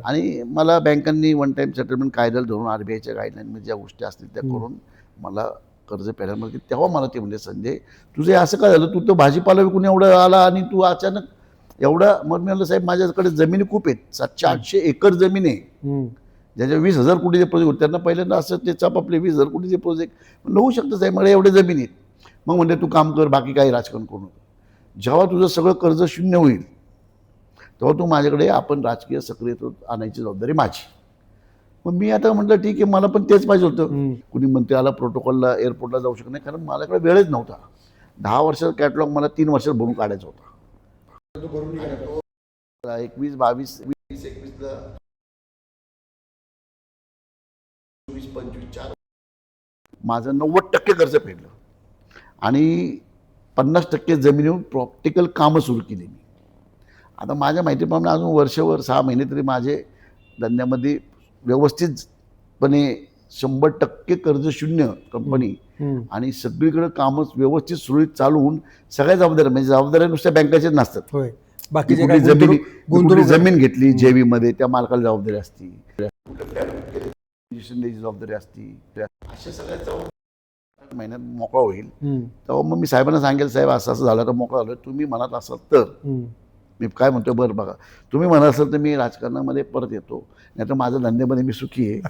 आणि मला बँकांनी 1 टाइम सेटलमेंट कायद्याला धरून RBIच्या गाईडलाईनमध्ये ज्या गोष्टी असतील त्या करून मला कर्ज फेडायला. तेव्हा मला ते म्हणजे, संजय तुझे असं काय झालं, तू तर भाजीपाला विकून एवढं आला आणि तू अचानक एवढं. मग मी म्हणलं साहेब माझ्याकडे जमिनी खूप आहेत, 700-800 एकर जमीन आहे, ज्याच्या 20,000 कोटीचे प्रोजेक्ट होते. त्यांना पहिल्यांदा असं ते चापले 20,000 कोटीचे प्रोजेक्ट होऊ शकतं साहेब, मला एवढे जमीन आहेत. मग म्हणले तू काम कर, बाकी काही राजकारण करू नको. जेव्हा तुझं सगळं कर्ज शून्य होईल तेव्हा तू माझ्याकडे, आपण राजकीय सक्रियता आणायची जबाबदारी माझी. मग मी आता म्हटलं ठीक आहे, मला पण तेच पाहिजे होतं. कुणी मंत्र्याला प्रोटोकॉलला एअरपोर्टला जाऊ शकत नाही, कारण माझ्याकडे वेळच नव्हता. 10 वर्षाचा कॅटलॉग मला 3 वर्षात भरून काढायचा होता. 21, 22, 20, 21ला 24, 25, 4 माझं 90% कर्ज फेडलं आणि 50% जमिनीवर प्रॅक्टिकल कामं सुरू केली मी. आता माझ्या माहितीप्रमाणे अजून वर्षभर 6 महिने तरी माझे धंद्यामध्ये व्यवस्थितपणे 100% कर्ज शून्य कंपनी आणि सगळीकडे कामं व्यवस्थित सुरळीत चालू होऊन सगळ्या जबाबदाऱ्या म्हणजे जबाबदाऱ्या नुसत्या बँकेच्याच नसतात. होय, बाकीचे कुठली काय जमीन गुंतवणूक जमीन घेतली जेवी मध्ये त्या मालकाला जबाबदारी असती, जबाबदारी असती. अशा सगळ्या महिन्यात मोकळा होईल तेव्हा मग मी साहेबांना सांगेल, साहेब असं असं झालं तर मोकळा झालं, तुम्ही म्हणत असाल तर मी काय म्हणतो बरं बघा, तुम्ही म्हणत असाल तर मी राजकारणामध्ये परत येतो, नाही तर माझ्या धंद्यामध्ये मी सुखी आहे.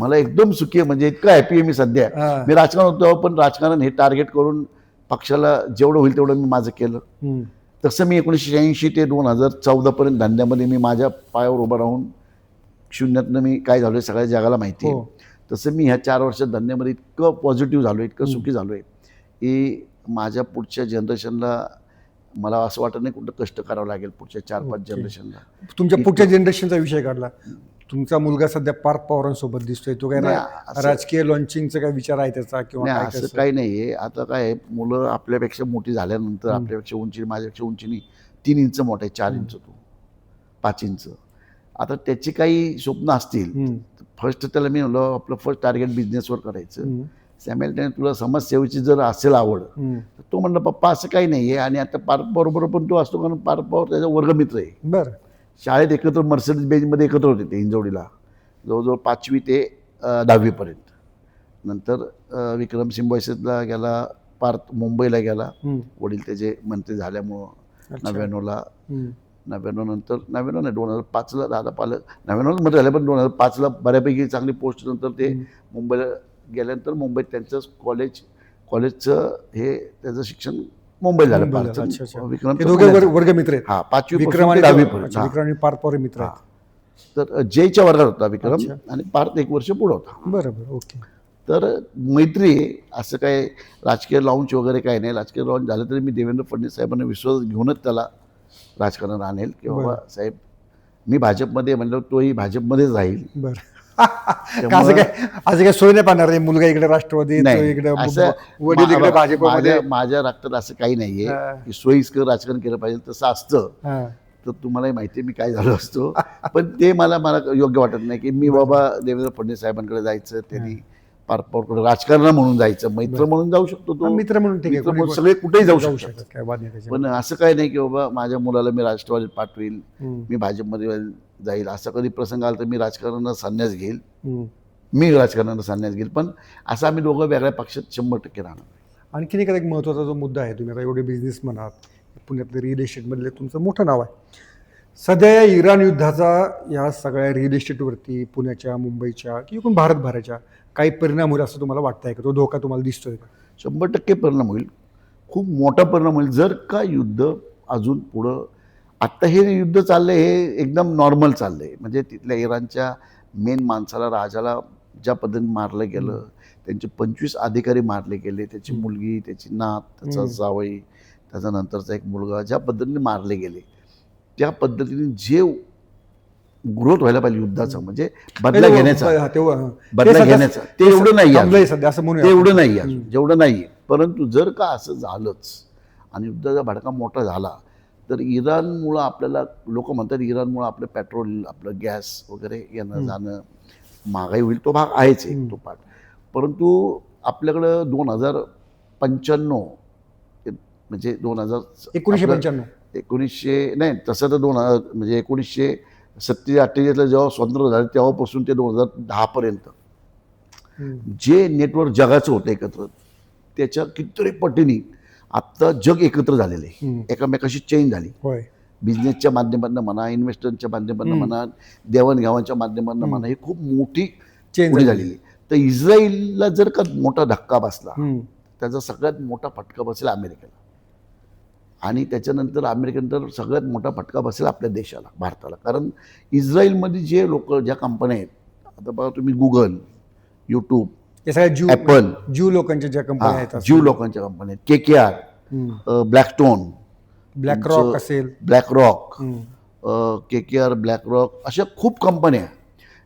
मला एकदम सुखी आहे, म्हणजे इतकं हॅपी आहे मी सध्या. मी राजकारण होतो पण राजकारण हे टार्गेट करून पक्षाला जेवढं होईल तेवढं मी माझं केलं. तसं मी 1986 ते 2014 पर्यंत धंद्यामध्ये मी माझ्या पायावर उभं राहून शून्यातनं मी काय झालोय सगळ्या जगाला माहिती आहे. तसं मी ह्या 4 वर्षात धंद्यामध्ये इतकं पॉझिटिव्ह झालो आहे, इतकं सुखी झालो आहे की माझ्या पुढच्या जनरेशनला मला असं वाटत नाही कुठं कष्ट करावं लागेल पुढच्या 4-5 जनरेशनला. तुमच्या पुढच्या जनरेशनचा विषय काढला, तुमचा मुलगा सध्या पार्थ पवारांसोबत दिसतोय, तो काय राजकीय लॉन्चिंगचा काय विचार आहे त्याचा किंवा नाही? असं काही नाही आहे. आता काय मुलं आपल्यापेक्षा मोठी झाल्यानंतर आपल्यापेक्षा उंची, माझ्यापेक्षा उंचीनी 3 इंच मोठा आहे, 4 इंच तो 5 इंच. आता त्याची काही स्वप्न असतील, फर्स्ट त्याला मी म्हणलो आपलं फर्स्ट टार्गेट बिझनेसवर करायचं. सॅमेल्टेन तुला समाजसेवेची जर असेल आवड तर तो म्हणलं पप्पा असं काही नाही आहे. आणि आता पार्थ बरोबर पण तो असतो, कारण पार्थ पवार त्याचा वर्गमित्र आहे. बरं, शाळेत एकत्र मर्सिडीज बेंचमध्ये एकत्र होते ते हिंजवडीला, जवळजवळ 5वी ते 10वी पर्यंत. नंतर विक्रम सिम्बॉयसेसला गेला, पार्थ मुंबईला गेला, वडील त्याचे मंत्री झाल्यामुळं 99ला. 99 नंतर 99 नाही 2005ला दादा पालक 99 मध्ये झाले, पण 2005ला बऱ्यापैकी चांगली पोस्ट. नंतर ते मुंबईला गेल्यानंतर मुंबईत त्यांचं कॉलेजचं हे त्याचं शिक्षण मुंबईत झालं. विक्रम वर्गमित्र आहेत. हा 5वी पासून 10वी पर्यंत. विक्रम आणि पार्थ पवार मित्र आहेत. तर जेच्या वर्गात होता विक्रम आणि पार्थ 1 वर्ष पुढे होता. बरोबर, ओके. तर मैत्री असं काय राजकीय लॉन्च वगैरे काही नाही. राजकीय लॉन्च झालं तरी मी देवेंद्र फडणवीस साहेबांना विश्वास घेऊनच त्याला राजकारणात आणेल की बाबा साहेब मी भाजपमध्ये म्हणलं तोही भाजपमध्येच राहील. बरं, असं काय सोय नाही पाहणार, मुलगा इकडे राष्ट्रवादी इकडे वडील इकडे भाजपमध्ये. माझ्या रक्तात असं काही नाहीये की सोयीस्कर राजकारण केलं पाहिजे. तसं असतं तर तुम्हालाही माहिती आहे मी काय झालो असतो. पण ते मला योग्य वाटत नाही की मी बाबा देवेंद्र फडणवीस साहेबांकडे जायचं, त्यांनी पार्थ पवारकडे राजकारण म्हणून जायचं. मैत्र म्हणून जाऊ शकतो तो, मित्र म्हणून ठीक आहे, सगळे कुठेही जाऊ शकतात. शकतात. पण असं काही नाही की बाबा माझ्या मुलाला मी राष्ट्रवादीत पाठवेल, मी भाजपमध्ये जाईल. असा कधी प्रसंग आला तर मी राजकारणाला संन्यास घेईल, मी राजकारणाला संन्यास घेईल. पण असं आम्ही दोघं वेगळ्या पक्षात 100% राहणार. आणखीन एक महत्त्वाचा जो मुद्दा आहे, तुम्ही आता एवढे बिझनेस म्हणाल, पुण्यातले रिअल इस्टेटमधले तुमचं मोठं नाव आहे. सध्या या इराण युद्धाचा या सगळ्या रिअल इस्टेटवरती पुण्याच्या, मुंबईच्या किंवा भारतभराच्या काही परिणाम होईल असं तुम्हाला वाटतंय का? तो धोका तुम्हाला दिसतोय का? 100% परिणाम होईल, खूप मोठा परिणाम होईल. जर का युद्ध अजून पुढं, आत्ता हे युद्ध चाललंय हे एकदम नॉर्मल चाललंय. म्हणजे तिथल्या इराणच्या मेन माणसाला, राजाला ज्या पद्धतीने मारलं गेलं, त्यांचे 25 अधिकारी मारले गेले, त्याची मुलगी, त्याची नात, त्याचा जावई, त्याचा नंतरचा एक मुलगा, ज्या पद्धतीने मारले गेले, त्या पद्धतीने जे ग्रोथ व्हायला पाहिजे युद्धाचा, म्हणजे बदला घेण्याचा, ते एवढं नाही सध्या, असं म्हणून ते एवढं नाही आहे जेवढं नाही. परंतु जर का असं झालंच आणि युद्धाचा भडका मोठा झाला तर इराणमुळं आपल्याला, लोक म्हणतात इराणमुळं आपलं पेट्रोल, आपलं गॅस वगैरे येणं जाणं, महागाई होईल, तो भाग आहेच आहे तो पाठ. परंतु आपल्याकडं 2095 म्हणजे 1919 नाही, तसं तर 2000 म्हणजे 1947-48ला जेव्हा स्वतंत्र झालं तेव्हापासून ते 2010 पर्यंत जे नेटवर्क जगाचं होतं एकत्र, त्याच्या कितीतरी पटीने आत्ता जग एकत्र झालेलं आहे, एकामेकाशी चेंज झाली. बिझनेसच्या माध्यमातून म्हणा, इन्व्हेस्टरच्या माध्यमातून म्हणा, देवाणघेवाणच्या माध्यमातून म्हणा, ही खूप मोठी चेंज झालेली. तर इस्रायलला जर का मोठा धक्का बसला, त्याचा सगळ्यात मोठा फटका बसेल अमेरिकेला, आणि त्याच्यानंतर अमेरिकेनंतर सगळ्यात मोठा फटका बसेल आपल्या देशाला, भारताला. कारण इस्रायलमध्ये जे लोक, ज्या कंपन्या आहेत, आता बघा तुम्ही गुगल, यूट्यूब, ॲपल, ज्यू लोकांच्या ज्या कंपन्या आहेत, ज्यू लोकांच्या कंपन्या आहेत, KKR, ब्लॅकस्टोन, ब्लॅकरॉक असेल, ब्लॅकरॉक, KKR, ब्लॅकरॉक, अशा खूप कंपन्या,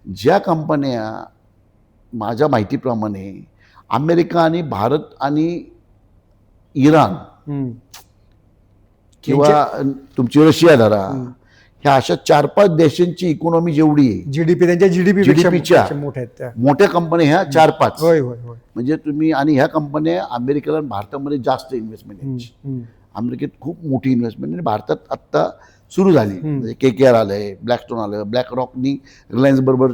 ज्या कंपन्या माझ्या माहितीप्रमाणे अमेरिका आणि भारत आणि इराण हम्म. किंवा तुमची रशिया धरा, ह्या अशा 4-5 देशांची इकॉनॉमी जेवढी आहे, जीडीपी त्यांच्या जीडीपी GDP च्या मोठ्या आहेत त्या. मोठ्या कंपन्या ह्या 4-5. होय होय होय. म्हणजे तुम्ही, आणि ह्या कंपन्या अमेरिकेला आणि भारतामध्ये जास्त इन्व्हेस्टमेंट यांची. हम्म. अमेरिकेत खूप मोठी इन्व्हेस्टमेंट आणि भारतात आत्ता सुरू झाली. म्हणजे KKR आलंय, ब्लॅकस्टोन आलं, ब्लॅक रॉकनी रिलायन्स बरोबर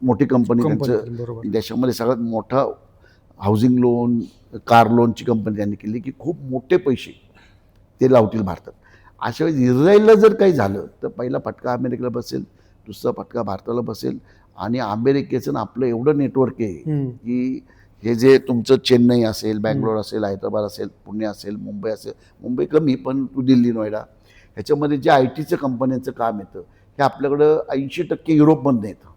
मोठी कंपनी त्यांचं बरोबर. देशामध्ये सगळ्यात मोठा हाऊसिंग लोन, कार लोनची कंपनी त्यांनी केली की खूप मोठे पैसे ते लावतील भारतात. अशा वेळेस इस्रायलला जर काही झालं तर पहिला फटका अमेरिकेला बसेल, दुसरा फटका भारताला बसेल. आणि अमेरिकेचं ना आपलं एवढं नेटवर्क आहे की हे जे तुमचं चेन्नई असेल, बँगलोर असेल, हैदराबाद असेल, पुणे असेल, मुंबई असेल, मुंबई कमी पण तू दिल्ली, नोएडा, ह्याच्यामध्ये जे IT कंपन्यांचं काम येतं हे आपल्याकडं 80% युरोपमधनं येतं.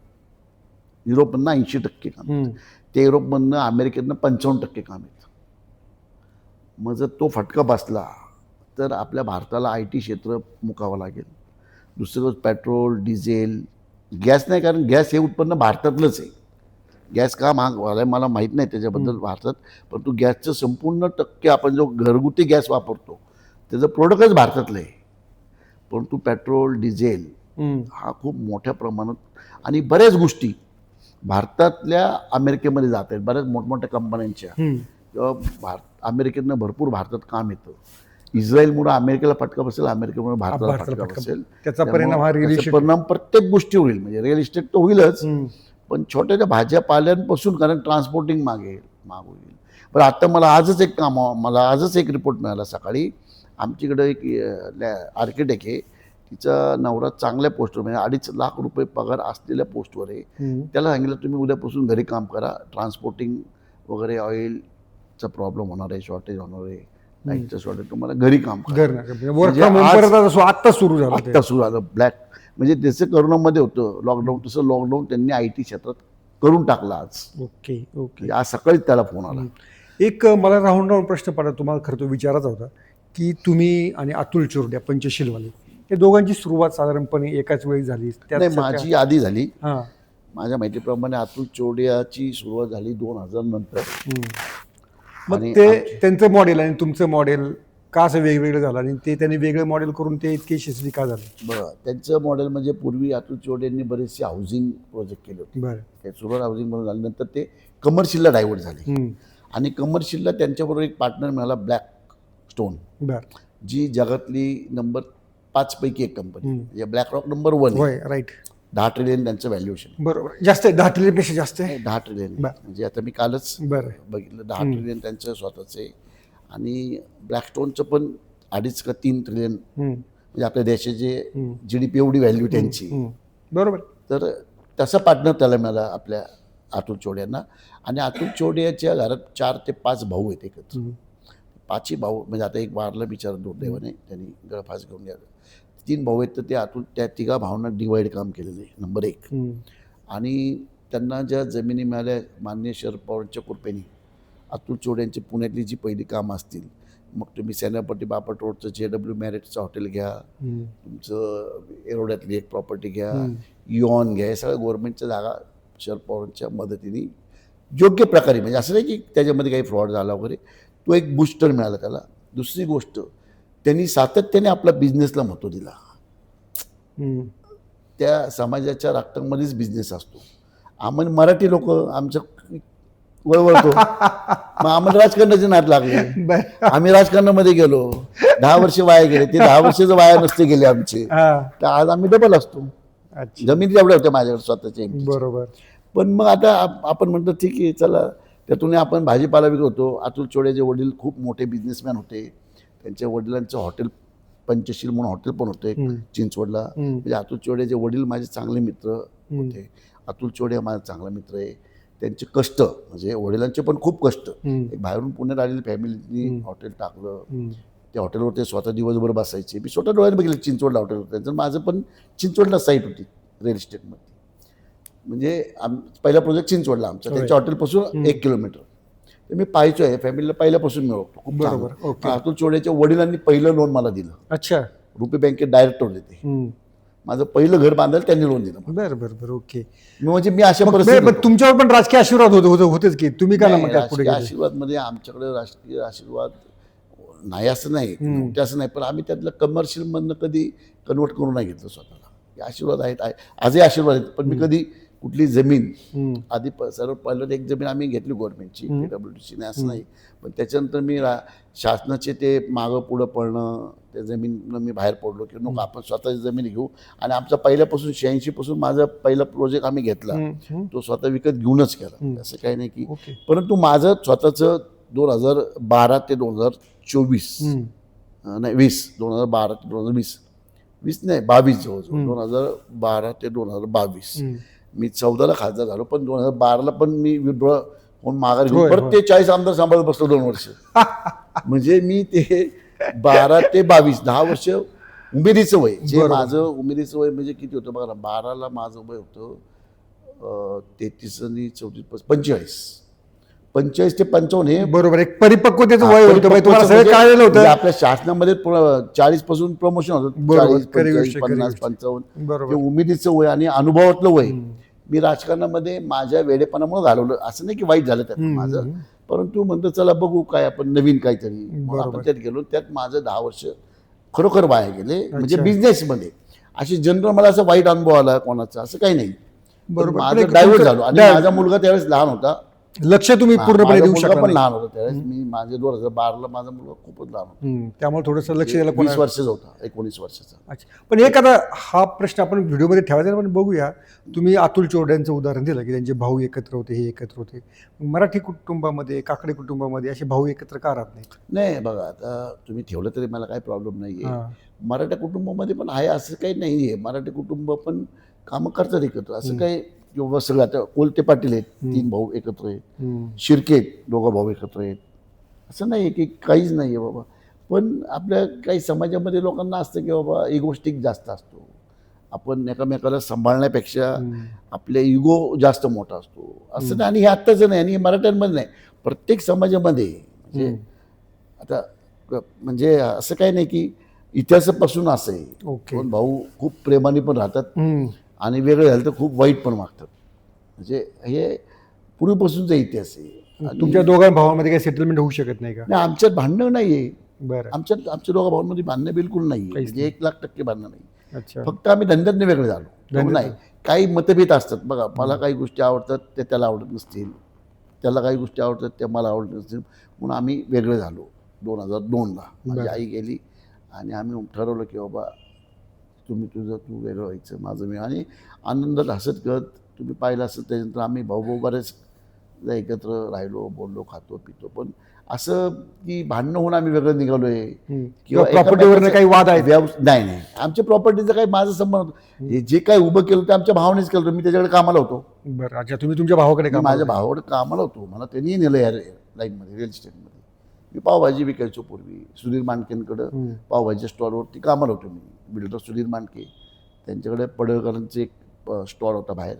युरोपमधनं 80% काम येतं. ते युरोपमधनं, अमेरिकेतनं 55% काम येतं. मग जर तो फटका बसला तर आपल्या भारताला IT क्षेत्र मुकावं लागेल. दुसरं पेट्रोल, डिझेल, गॅस नाही, कारण गॅस हे उत्पन्न भारतातलंच आहे. गॅस का महाग व्हायला मला माहीत नाही त्याच्याबद्दल भारतात, परंतु गॅसचं संपूर्ण टक्के आपण जो घरगुती गॅस वापरतो त्याचं प्रोडक्टच भारतातलं आहे. परंतु पेट्रोल, डिझेल हा खूप मोठ्या प्रमाणात आणि बऱ्याच गोष्टी भारतातल्या अमेरिकेमध्ये जात आहेत. बऱ्याच मोठमोठ्या कंपन्यांच्या किंवा अमेरिकेतनं भरपूर भारतात काम येतं. इस्रायलमुळे अमेरिकेला फटका बसेल, अमेरिकेमुळे भारताला फटका बसेल. त्याचा परिणाम हा रिअल इस्टेट, परिणाम प्रत्येक गोष्टी होईल. म्हणजे रिअल इस्टेट तर होईलच, पण छोट्याच्या भाज्यापाल्यांपासून, कारण ट्रान्सपोर्टिंग माग होईल. पण आता मला आजच एक रिपोर्ट मिळाला सकाळी. आमच्याकडं एक आर्किटेक्ट आहे, तिचा नवरा चांगल्या पोस्टवर, म्हणजे 2.5 लाख रुपये पगार असलेल्या पोस्टवर आहे. त्याला सांगितलं तुम्ही उद्यापासून घरी काम करा, ट्रान्सपोर्टिंग वगैरे ऑइलचा प्रॉब्लेम होणार आहे, शॉर्टेज होणार आहे, लाईटचं शॉर्टेज, तुम्हाला घरी काम करा. आत्ता सुरू झालं. ब्लॅक म्हणजे जसं करोनामध्ये होतं लॉकडाऊन, तसं लॉकडाऊन त्यांनी IT क्षेत्रात करून टाकलं आज. ओके. आज सकाळीच त्याला फोन आला. एक मला राहून प्रश्न पडला, तुम्हाला खरं तो विचारायचा होता की तुम्ही आणि अतुल चोरड्या, पंचशीलवाले, या दोघांची सुरुवात साधारणपणे एकाच वेळी झाली? नाही, माझी आधी झाली. माझ्या माहितीप्रमाणे अतुल चोरड्याची सुरुवात झाली 2000 नंतर. मग ते त्यांचं मॉडेल आणि तुमचं मॉडेल का असं वेगवेगळं झालं, आणि ते त्यांनी वेगळं मॉडेल करून ते इतके यशस्वी का झाले? बरं, त्यांचं मॉडेल म्हणजे पूर्वी अतुल चोरड्यांनी बरेचसे हाऊसिंग प्रोजेक्ट केले होते. बरं. ते सुरुवात हाऊसिंग म्हणून झाल्यानंतर ते कमर्शियलला डायव्हर्ट झाले. आणि कमर्शियलला त्यांच्याबरोबर एक पार्टनर मिळाला, ब्लॅकस्टोन, जी जगातली नंबर 5 पैकी एक कंपनी. म्हणजे ब्लॅक रॉक नंबर 1 आहे. राईट. 10 ट्रिलियन त्यांचं व्हॅल्युएशन. बरोबर, जास्त आहे, 10 ट्रिलियन पेक्षा जास्त आहे. 10 ट्रिलियन म्हणजे आता मी कालच बघितलं, 10 ट्रिलियन त्यांचं स्वतःचं आहे. आणि ब्लॅकस्टोनचं पण 2.5 का 3 ट्रिलियन, म्हणजे आपल्या देशाचे GDP एवढी व्हॅल्यू त्यांची. बरोबर. तर तसा पार्टनर त्याला मिळाला आपल्या अतुल चोरड्यांना. आणि अतुल चोरड्याच्या घरात 4 ते 5 भाऊ आहेत एकत्र. 5ही भाऊ, म्हणजे आता एक वारला बिचारा दुर्दैवाने, त्यांनी गळफास घेऊन गेला. 3 भाऊ आहेत, तर ते अतुल त्या 3 भावांना डिवाइड काम केलेलं आहे, नंबर 1. आणि त्यांना ज्या जमिनी मिळाल्या माननीय शरद पवारांच्या कृपेने, अतुल चोरड्यांची पुण्यातली जी पहिली कामं असतील, मग तुम्ही सेनापती बापट रोडचं JW मॅरिटचं हॉटेल घ्या, तुमचं एरोड्यातली एक प्रॉपर्टी घ्या, इऑन घ्या, हे सगळ्या गव्हर्नमेंटच्या जागा शरद पवारांच्या मदतीने योग्य प्रकारे, म्हणजे असं नाही की त्याच्यामध्ये काही फ्रॉड झाला वगैरे, तो एक बूस्टर मिळाला त्याला. दुसरी गोष्ट, त्यांनी सातत्याने आपल्या बिझनेसला महत्त्व दिला. त्या समाजाच्या रक्तामध्येच बिझनेस असतो. आम्ही मराठी लोक आमचं वळवळतो, मग आम्हाला राजकारणाचे नाद लागले. आम्ही राजकारणामध्ये गेलो, 10 वर्ष वाया गेले. ते 10 वर्षाचं वाया नसते गेले आमचे, तर आज आम्ही डबल असतो. जमिनी जेवढ्या होत्या माझ्याकडे स्वतःच्या. बरोबर. पण मग आता आपण म्हणतो ठीक आहे, चला त्यातून आपण भाजीपाला विकत होतो. अतुल चोरड्याचे वडील खूप मोठे बिझनेसमॅन होते. त्यांच्या वडिलांचं हॉटेल पंचशील म्हणून हॉटेल पण होते चिंचवडला. म्हणजे अतुल चोरड्याचे वडील माझे चांगले मित्र होते. अतुल चोरडे माझा चांगला मित्र आहे. त्यांचे कष्ट, म्हणजे वडिलांचे पण खूप कष्ट. एक बाहेरून पुण्यात आलेली फॅमिलीनी हॉटेल टाकलं. त्या हॉटेलवर ते स्वतः दिवसभर बसायचे. मी स्वतः डोळ्यात बघितलं चिंचवडला हॉटेल होतं त्यांचं. माझं पण चिंचवडला साईट होती रिअल इस्टेटमध्ये. म्हणजे पहिला प्रोजेक्ट चिंचवडला आमचा, त्यांच्या हॉटेलपासून 1 किलोमीटर. तर मी पाहायचो आहे, फॅमिलीला पहिल्यापासून मी ओळखतो खूप. बरोबर. अतुल चोरड्याच्या वडिलांनी पहिलं लोन मला दिलं. अच्छा. रुपी बँकेत डायरेक्टर होते ते. माझं पहिलं घर बांधायला त्यांनी लोन दिलं मला. बरं बरं बरं, ओके. म्हणजे मी अशा मग परिस्थितीत तुमच्यावर पण राजकीय आशीर्वाद होतेच की, तुम्ही का ना मग त्यात पुढे राजकीय गेले? आशीर्वाद मध्ये आमच्याकडे राजकीय आशीर्वाद नाही असं नाही, नव्हते असं नाही, पण आम्ही त्यातलं कमर्शियल मधनं कधी कन्वर्ट करून नाही घेतलं स्वतःला. हे आशीर्वाद आहेत, आजही आशीर्वाद आहेत, पण मी कधी कुठली जमीन आधी सर्व पहिलं एक जमीन आम्ही घेतली गव्हर्नमेंटची, PWDCने, असं नाही. पण त्याच्यानंतर मी शासनाचे ते मागं पुढं पळणं, त्या जमीन मी बाहेर पडलो की नको आपण स्वतःची जमीन घेऊ. आणि आमचा पहिल्यापासून 86 पासून माझा पहिला प्रोजेक्ट आम्ही घेतला तो स्वतः विकत घेऊनच केला, असं काही नाही की. ओके. परंतु माझं स्वतःचं 2012 ते 2024 नाही 2012 ते 2020 नाही 22 जवळजवळ 2012 ते 2022 मी 14ला खासदार झालो, पण 2012ला पण मी विड्रॉ होऊन माघार घेऊन परत ते 40 आमदार सांभाळत बसलो 2 वर्ष. म्हणजे मी ते 12 ते 22 10 वर्ष उमेदीचं वय, जे माझं उमेदीचं वय म्हणजे किती होतं बघा ना, 12ला माझं वय होतं 33 आणि 34 45 ते 55 हे बरोबर, एक परिपक्वतेचं वय होतं, म्हणजे तुम्हाला सगळं म्हणजे कळलेलं होतं. आपल्या शासनामध्ये 40 पासून प्रमोशन होतं, बरोबर, 40 खरी 45 गोष्ट, खरी 50 गोष्ट. 55 बरोबर. हे उमेदीचं वय आणि अनुभवातलं वय. मी राजकारणामध्ये माझ्या वेडेपणामुळे घालवलं, असं नाही की वाईट झालं त्यात माझं, परंतु म्हणतो चला बघू काय आपण नवीन काहीतरी, मग आपण त्यात गेलो. त्यात माझं 10 वर्ष खरोखर वाया गेले, म्हणजे बिझनेसमध्ये. अशी जनरल मला असं वाईट अनुभव आला कोणाचा असं काही नाही, बरोबर. माझं डायव्हर्ट झालो. आणि माझा मुलगा त्यावेळेस लहान होता, लक्ष तुम्ही पूर्णपणे माझा देऊ मुलगा शकला पण नाही. लहान होता त्यावेळेस. मी माझे 2012ला माझा मुलगा खूपच लहान होता, त्यामुळे थोडंसं लक्ष द्यायला 20 वर्षाचा होता, 19 वर्षाचा. अच्छा. पण एक आता हा प्रश्न आपण व्हिडिओमध्ये ठेवायचा, पण बघूया. तुम्ही अतुल चोरड्यांचं उदाहरण दिलं की त्यांचे भाऊ एकत्र होते, हे एकत्र होते. मराठी कुटुंबामध्ये, काकडे कुटुंबामध्ये असे भाऊ एकत्र का राहत नाहीत? नाही बघा, आता तुम्ही ठेवलं तरी मला काही प्रॉब्लेम नाही आहे. मराठा कुटुंबामध्ये पण आहे असं काही नाही आहे, मराठी कुटुंब पण कामं करतात एकत्र, असं काही किंवा सगळं. आता कोलते पाटील आहेत 3 भाऊ एकत्र आहेत, शिर्के 2 भाऊ एकत्र आहेत, असं नाही आहे की काहीच नाही आहे बाबा. पण आपल्या काही समाजामध्ये लोकांना असतं की बाबा इगोस्टिक जास्त असतो, आपण एकमेकाला सांभाळण्यापेक्षा आपल्या इगो जास्त मोठा असतो, असं नाही. आणि हे आत्ताचं नाही, आणि हे मराठ्यांमध्ये नाही, प्रत्येक समाजामध्ये. म्हणजे आता म्हणजे असं काही नाही की इतिहासापासून असं आहे. दोन भाऊ खूप प्रेमाने पण राहतात आणि वेगळे झाले तर खूप वाईट पण वागतात, म्हणजे हे पूर्वीपासूनचा इतिहास आहे. तुमच्या दोघां भावांमध्ये काही सेटलमेंट होऊ शकत नाही का? नाही, आमच्यात भांडणं नाही आहे. बरं. आमच्या दोघा भावांमध्ये भांडणं बिलकुल नाही आहे, म्हणजे 1,00,000% भांडणं नाही. अच्छा. फक्त आम्ही धंद्यातनं वेगळे झालो नाही. काही मतभेद असतात बघा, मला काही गोष्टी आवडतात ते त्याला आवडत नसतील, त्याला काही गोष्टी आवडतात त्या मला आवडत नसतील, म्हणून आम्ही वेगळे झालो 2002ला. माझी आई गेली आणि आम्ही ठरवलं की बाबा तुम्ही तुझं तू वेगळं व्हायचं, माझं मी. आणि आनंदात हसत करत तुम्ही पाहिलं असं त्याच्यानंतर आम्ही भाऊ बरेच एकत्र राहिलो, बोललो, खातो पितो. पण असं की भांडणं होऊन आम्ही वेगळं निघालो आहे किंवा प्रॉपर्टीवर काही वाद आहे? नाही नाही, आमच्या प्रॉपर्टीचं काही माझं संबंध होतं. हे जे काही उभं केलं ते आमच्या भावानेच केलं होतं, मी त्याच्याकडे कामाला होतो. बरं. अच्छा, तुम्ही तुमच्या भावाकडे मी माझ्या भावाकडे कामाला होतो, मला त्यांनी नेलं या लाईनमध्ये, रिअल इस्टेटमध्ये. मी पावभाजी विकायचो पूर्वी सुधीर मांडकेंकडं, पावभाजीच्या स्टॉलवरती कामाला होतो मी. बिल्डर सुधीर मांडके त्यांच्याकडे पडळकरांचे एक स्टॉल होता बाहेर,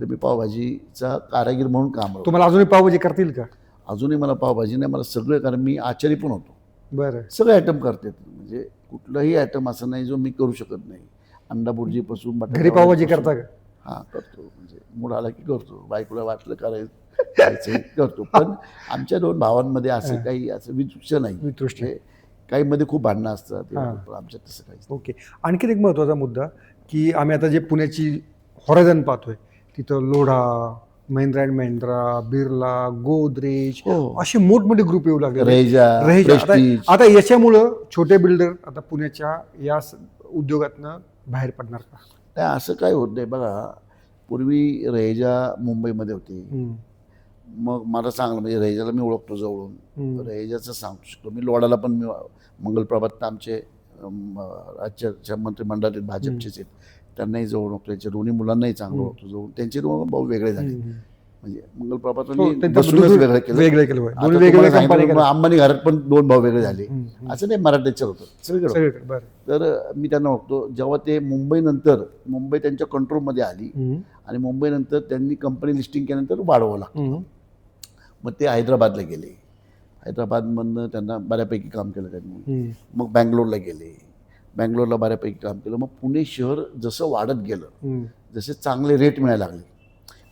तर मी पावभाजीचा कारागीर म्हणून कामाला होतो. तुम्हाला अजूनही पावभाजी करतील का? अजूनही मला पावभाजी नाही, मला सगळं, कारण मी आचारी पण होतो. बरं. सगळे आयटम करते, म्हणजे कुठलाही आयटम असं नाही जो मी करू शकत नाही. अंडा बुर्जीपासून घरी पावभाजी करता का? हां करतो, म्हणजे मूड आला की करतो, बायकोला वाटलं करायचं करतो. पण आमच्या 2 भावांमध्ये असं काही असं वितृष्ट नाही, काही मध्ये खूप भांडणं असतात, पण आमच्यात तसं काही. ओके. आणखीन एक महत्त्वाचा मुद्दा की आम्ही आता जे पुण्याची हॉरायझन पाहतोय तिथं लोढा, महिंद्रा अँड महिंद्रा, बिर्ला, गोदरेज असे मोठमोठे ग्रुप येऊ लागले. रेजा. आता याच्यामुळं छोटे बिल्डर आता पुण्याच्या या उद्योगातनं बाहेर पडणार का? नाही, असं काही होत नाही. बघा, पूर्वी रेजा मुंबईमध्ये होती, मग मला चांगलं, म्हणजे रेजाला मी ओळखतो जवळून, रेजाचं सांगू शकतो मी. लोढाला पण मी, मंगलप्रभात आमचे राज्याच्या मंत्रिमंडळातील भाजपचेच आहेत, त्यांनाही जवळ ओळखतो, त्यांच्या दोन्ही मुलांनाही चांगलं ओळखतो जवळ. त्यांचे 2 भाऊ वेगळे झाले, म्हणजे मंगलप्रभातांनी बसूनच वेगळं केलं. अंबानी घरात पण 2 भाऊ वेगळे झाले, असं नाही, मराठीचं होतं सगळीकडे. तर मी त्यांना ओळखतो. जेव्हा ते मुंबई त्यांच्या कंट्रोलमध्ये आली आणि मुंबईनंतर त्यांनी कंपनी लिस्टिंग केल्यानंतर वाढवावं लागतं, मग ते हैदराबादला गेले. हैदराबादमधनं त्यांना बऱ्यापैकी काम केलं त्यांनी. मग बँगलोरला गेले, बँगलोरला बऱ्यापैकी काम केलं. मग पुणे शहर जसं वाढत गेलं, जसे चांगले रेट मिळायला लागले,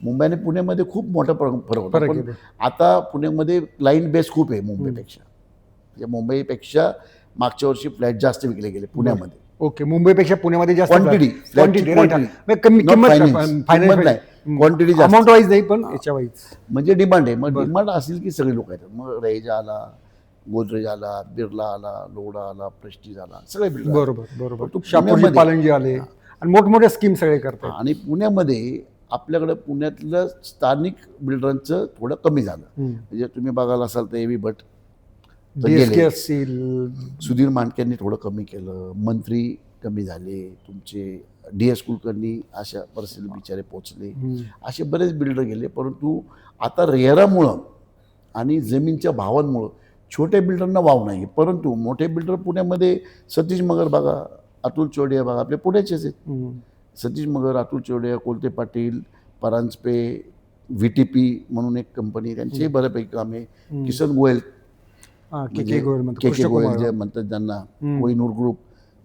मुंबई आणि पुण्यामध्ये खूप मोठा फरक होता. फरक पण आहे. आता पुण्यामध्ये क्लायंट बेस खूप आहे मुंबईपेक्षा. म्हणजे मुंबईपेक्षा मागच्या वर्षी फ्लॅट जास्त विकले गेले पुण्यामध्ये. ओके, मुंबईपेक्षा पुण्यामध्ये जास्त क्वांटिटी, क्वांटिटी क्वांटिटी जास्त, अमाऊंट वाईज नाही पण याच्या वाईज म्हणजे डिमांड आहे. मग डिमांड असेल की सगळे लोक येतात. मग रेजा आला, गोदरेज आला, बिर्ला आला, लोडा आला, प्रेस्टीज आला, सगळे builder आले. बरोबर. तू शापोजी पुण्यामध्ये- पालनजी आले आणि मोठमोठ्या स्कीम सगळे करतात. आणि पुण्यामध्ये आपल्याकडे पुण्यातलं स्थानिक बिल्डरांचं थोडं कमी झालं. म्हणजे तुम्ही बघायला असाल तर एवी भट तर DSK गेले. असतील, सुधीर मांडकेंनी थोडं कमी केलं, मंत्री कमी झाले, तुमचे DS कुलकर्णी अशा परिस्थितीत बिचारे पोचले. असे बरेच बिल्डर गेले. परंतु आता रेरामुळं आणि जमीनच्या भावांमुळं छोट्या बिल्डरना वाव नाही. परंतु मोठे बिल्डर पुण्यामध्ये सतीश मगर बघा, अतुल चौडिया बघा, आपले पुण्याचेच आहेत. सतीश मगर, अतुल चौडिया, कोलते पाटील, परांजपे, VTP म्हणून एक कंपनी, त्यांचेही बऱ्यापैकी काम आहे. किसन गोयल, KK गोयल म्हणतात, KK कृष्ण गोयल कुमार. जे म्हणतात त्यांना, कोहिनूर ग्रुप,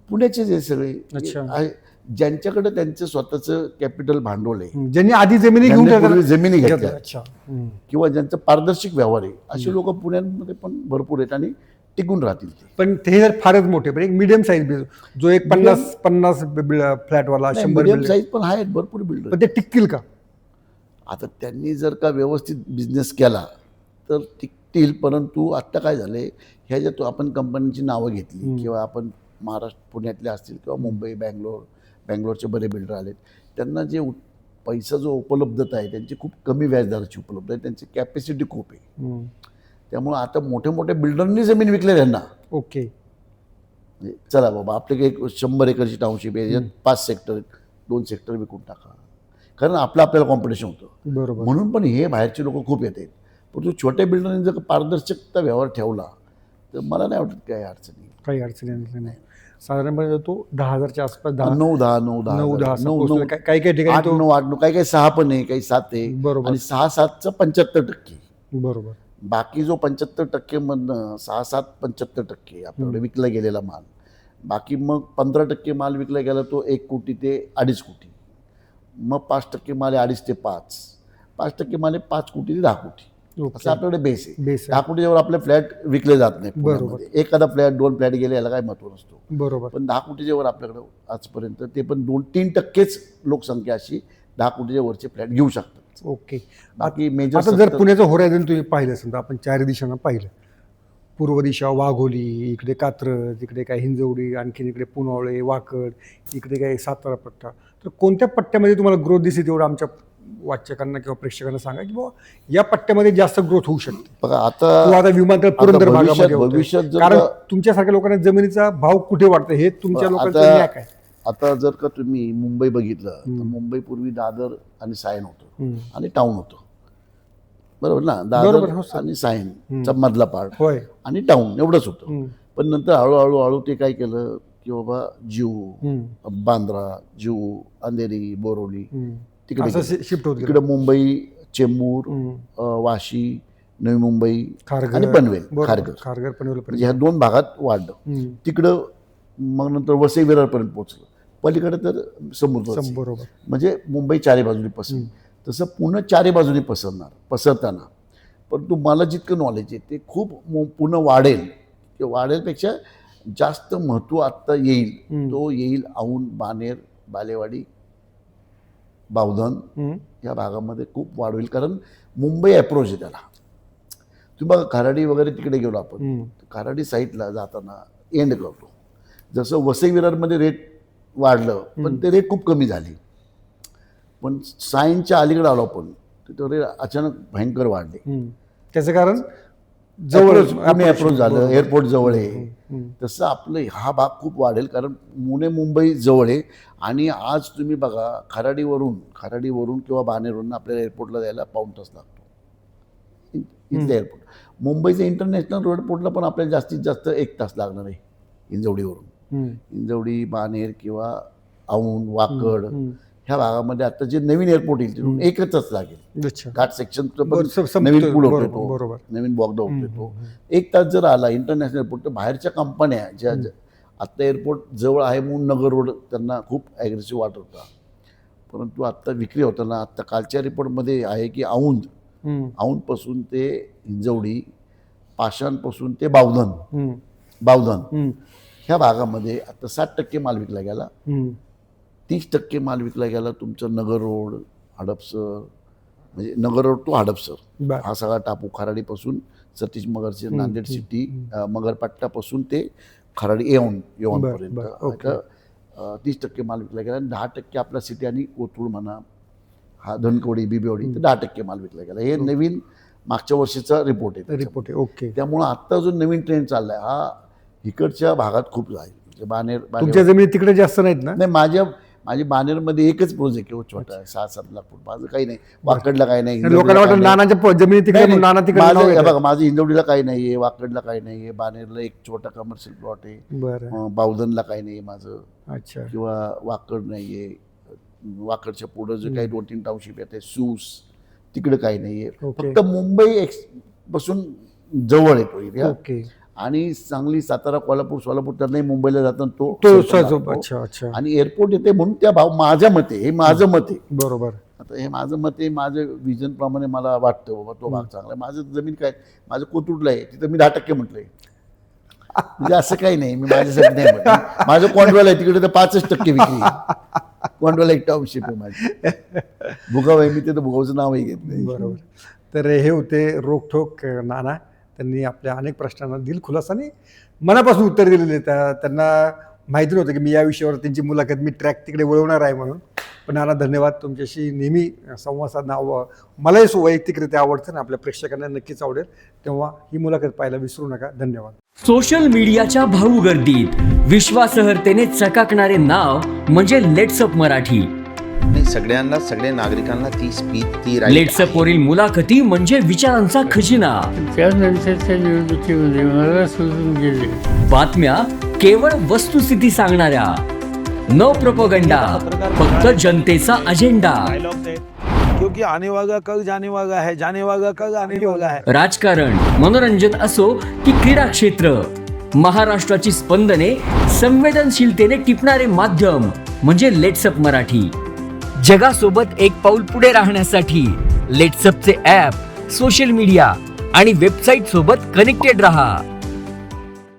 पुण्याचेच आहे सगळे. अच्छा. ज्यांच्याकडे त्यांचं स्वतःचं कॅपिटल भांडवल आहे, ज्यांनी आधी जमिनी घेऊन ज्यांनी पूर्वी ठेवतात. जमिनी घेतल्या अच्छा. किंवा ज्यांचं पारदर्शक व्यवहार आहे, असे लोक पुण्यामध्ये पण भरपूर आहेत आणि टिकून राहतील ते. पण ते जर फारच मोठे, पण एक मिडियम साईज जो एक 50 फ्लॅटवाला 100 मीडियम building, साईज पण आहेत भरपूर बिल्डर. पण ते टिकतील का? आता त्यांनी जर का व्यवस्थित बिझनेस केला तर टिकतील. परंतु आत्ता काय झालं आहे, ह्याच्यात आपण कंपनीची नावं घेतली किंवा आपण महाराष्ट्र पुण्यातले असतील किंवा मुंबई, बँगलोरचे बरे बिल्डर आलेत, त्यांना जे पैसा जो उपलब्धता आहे त्यांची खूप कमी व्याजदराची उपलब्ध आहे, त्यांची कॅपॅसिटी खूप आहे. त्यामुळं आता मोठ्या मोठ्या बिल्डरनी जमीन विकले त्यांना. ओके. म्हणजे चला बाबा, आपले एक 100 एकरची टाउनशिप आहे, याच्यात 5 सेक्टर, 2 सेक्टर विकून टाका, कारण आपल्याला कॉम्पिटिशन होतं. बरोबर. म्हणून पण हे बाहेरचे लोक खूप येतात. परंतु छोट्या बिल्डरने जर पारदर्शकता व्यवहार ठेवला तर मला नाही वाटत काही अडचणी. काही अडचणी नाही. साधारणपणे तो 10,000च्या आसपास 9-10 काही ठिकाणी 8-9 काही 6 पण आहे, काही 7 आहे. बरोबर. आणि 6-7चं 75%. बरोबर. बाकी जो 75% मधनं 6-7-75% आपल्याकडे विकला गेलेला माल. बाकी मग 15% माल विकला गेला तो 1 कोटी ते 2.5 कोटी. मग 5% माल आहे 2.5 ते 5. 5% माल आहे 5 कोटी ते 10 कोटी. असं आपल्याकडे बेस आहे. 10 कोटीच्यावर आपले फ्लॅट विकले जात नाही पुण्यामध्ये. एखादा फ्लॅट 2 फ्लॅट गेले याला काय महत्व नसतो. बरोबर. पण 10 कोटीच्यावर आपल्याकडे आजपर्यंत ते पण 2-3%च लोकसंख्या अशी 10 कोटीच्या वरचे फ्लॅट घेऊ शकतात. ओके. बाकी मेजर आता जर पुण्याचं होरायझन तुम्ही पाहिलं, समजा आपण 4 दिशांना पाहिलं, पूर्व दिशा वाघोली, इकडे कात्रज, इकडे काय हिंजवडी, आणखीन इकडे पुनावळे, वाकड, इकडे काय सातारा पट्टा, तर कोणत्या पट्ट्यामध्ये तुम्हाला ग्रोथ दिसते तेवढं आमच्या वाचकांना किंवा प्रेक्षकांना सांगा की बाबा या पट्ट्यामध्ये जास्त ग्रोथ होऊ शकते. बघा किंवा आता विमानतळ पुरंदर भागामध्ये होतंय. भविष्यात जर कारण तुमच्यासारख्या लोकांना जमिनीचा भाव कुठे वाढतो हे तुमच्या लोकांचं न्याक आहे. आता जर का तुम्ही मुंबई बघितलं तर मुंबई पूर्वी दादर आणि सायन होतं आणि टाउन होतं, बरोबर ना. दादर आणि सायनचा मधला पार्ट होय आणि टाउन एवढंच होतं. पण नंतर हळूहळू ते काय केलं की बाबा जुहू, बांद्रा, जुहू, अंधेरी, बोरिवली तिकडे शिफ्ट होत तिकडे मुंबई, चेंबूर, वाशी, नवी मुंबई आणि पनवेल, खारघर पनवेल म्हणजे ह्या 2 भागात वाढलं. तिकडं मग नंतर वसई विरारपर्यंत पोहोचलं. पलीकडे तर समुद्र. बरोबर. म्हणजे मुंबई 4 बाजूनी पसरली. तसं पुणे 4 बाजूनी पसरताना. परंतु मला जितकं नॉलेज आहे ते खूप पुणे वाढेल ते वाढेलपेक्षा जास्त महत्त्व आत्ता येईल. तो येईल औंध, बाणेर, बालेवाडी, बावधन या भागामध्ये खूप वाढ होईल. कारण मुंबई अप्रोच आहे त्याला. तुम्ही बघा खराडी वगैरे तिकडे गेलो आपण, खराडी साईडला जाताना एंड करतो. जसं वसई विरारमध्ये रेट वाढलं पण ते रेट खूप कमी झाली. पण सायनच्या अलीकडे आलो आपण तिथं रेट अचानक भयंकर वाढले. त्याचं कारण पुणे अप्रोच झालं, एअरपोर्ट जवळ आहे. तसं आपलं हा भाग खूप वाढेल कारण पुणे मुंबई जवळ आहे. आणि आज तुम्ही बघा खराडीवरून किंवा बाणेरवरून आपल्याला एअरपोर्टला जायला पाऊण तास लागतो इथलं एअरपोर्ट. मुंबईचं इंटरनॅशनल एअरपोर्टला पण आपल्याला जास्तीत जास्त 1 तास लागणार आहे हिंजवडीवरून. हिंजवडी, बाणेर किंवा औंध, वाकड ह्या भागामध्ये आता जे नवीन एअरपोर्ट येईल तिथून 1 तास लागेल. घाट सेक्शनचं पण नवीन पूल होतो, नवीन बोगदा होतो. 1 तास जर आला इंटरनॅशनल एअरपोर्ट तर बाहेरच्या कंपन्या ज्या आत्ता एअरपोर्ट जवळ आहे म्हणून नगर रोड त्यांना खूप ॲग्रेसिव्ह वाटत होता, परंतु आत्ता विक्री होताना आत्ता कालच्या रिपोर्टमध्ये आहे की औंधपासून ते हिंजवडी, पाषाणपासून ते बावधन ह्या भागामध्ये आता 60% माल विकला गेला. 30% माल विकला गेला तुमचं नगर रोड, हडपसर, म्हणजे नगर रोड टू हडपसर हा सगळा टापू, खराडीपासून सतीश मगरचे नांदेड सिटी, मगरपट्टापासून ते खराडी येऊनपर्यंत 30% माल विकला गेला. आणि 10% आपला सिटी आणि कोथरूड म्हणा, हा धनकवडी, बिबेवाडी, तर 10% माल विकला गेला. हे नवीन मागच्या वर्षीचा रिपोर्ट आहे. ओके. त्यामुळं आत्ता जो नवीन ट्रेंड चाललाय हा इकडच्या भागात खूप जाईल. म्हणजे बानेर तुमच्या जमिनी तिकडे जास्त नाहीत ना? नाही, माझी बानेरमध्ये एकच प्रोजेक्ट आहे, छोटा आहे, 6-7 लाख फूट. माझं काही नाही, वाकडला काही नाही. लोकांना वाटतं नानाच्या जमिनी तिकडे, नाना तिकडे. बघा, माझं हिंजवडीला काही नाहीये, वाकडला काही नाहीये, बानेरला एक छोटा कमर्शियल प्लॉट आहे, बावधनला काही नाहीये माझं. अच्छा. किंवा वाकड नाहीये, वाकडच्या पुढं जे काही 2-3 टाउनशिप येते, सूस, तिकडे काही नाहीये. फक्त मुंबई पासून जवळ येतो एरिया. आणि सांगली, सातारा, कोल्हापूर, सोलापूर त्यांनाही मुंबईला जाताना तो आणि एअरपोर्ट येते म्हणून त्या भाव माझ्या मते, हे माझं मत आहे. बरोबर. आता हे माझं मत आहे, माझं विजन प्रमाणे मला वाटतं बाबा तो भाग चांगला आहे. माझं जमीन काय, माझं कोथरूडला आहे, तिथं मी 10% म्हटलंय. म्हणजे असं काही नाही, मी माझ्यासाठी नाही म्हटलं. माझं कोंडवाल आहे तिकडे तर 5% विक्री. कोंडवाला एक टाउनशिप आहे माझी. भुगाव आहे, मी तिथं भुगावचं नावही घेत नाही. बरोबर. तर हे होते रोखठोक नाना. त्यांनी आपल्या अनेक प्रश्नांना दिलखुलासाने मनापासून उत्तर दिलेले. त्यांना माहिती नव्हतं की मी या विषयावर त्यांची मुलाखत मी ट्रॅक तिकडे वळवणार आहे म्हणून. पण नाना, धन्यवाद. तुमच्याशी नेहमी संवाद साधणं मलाही वैयक्तिकरित्या आवडतं आणि आपल्या प्रेक्षकांना नक्कीच आवडेल. तेव्हा ही मुलाखत पाहायला विसरू नका. धन्यवाद. सोशल मीडियाच्या भाऊ गर्दीत विश्वासार्हतेने चकाकणारे नाव म्हणजे लेट्सअप मराठी. सगळ्यांना, सगळ्या नागरिकांना ती स्पीच, ती लेट्सअप वरील मुलाखती म्हणजे विचारांचा खजिना. त्यानंतरच्या निवडणुकीमध्ये मला सोडून गेले. बातम्या केवळ वस्तुस्थिती सांगणाऱ्या, न प्रोपगंडा, फक्त जनतेचा अजेंडा. क्योंकि आने वाला कल जाने वाला है, जाने वाला कल आने वाला है. राजकारण, मनोरंजन असो की क्रीडा क्षेत्र, महाराष्ट्राची स्पंदने संवेदनशीलतेने टिपणारे माध्यम म्हणजे लेट्सअप मराठी. जगासोबत एक पाऊल पुढे राहण्यासाठी लेट्सअपचे ॲप, सोशल मीडिया आणि वेबसाईट सोबत कनेक्टेड रहा.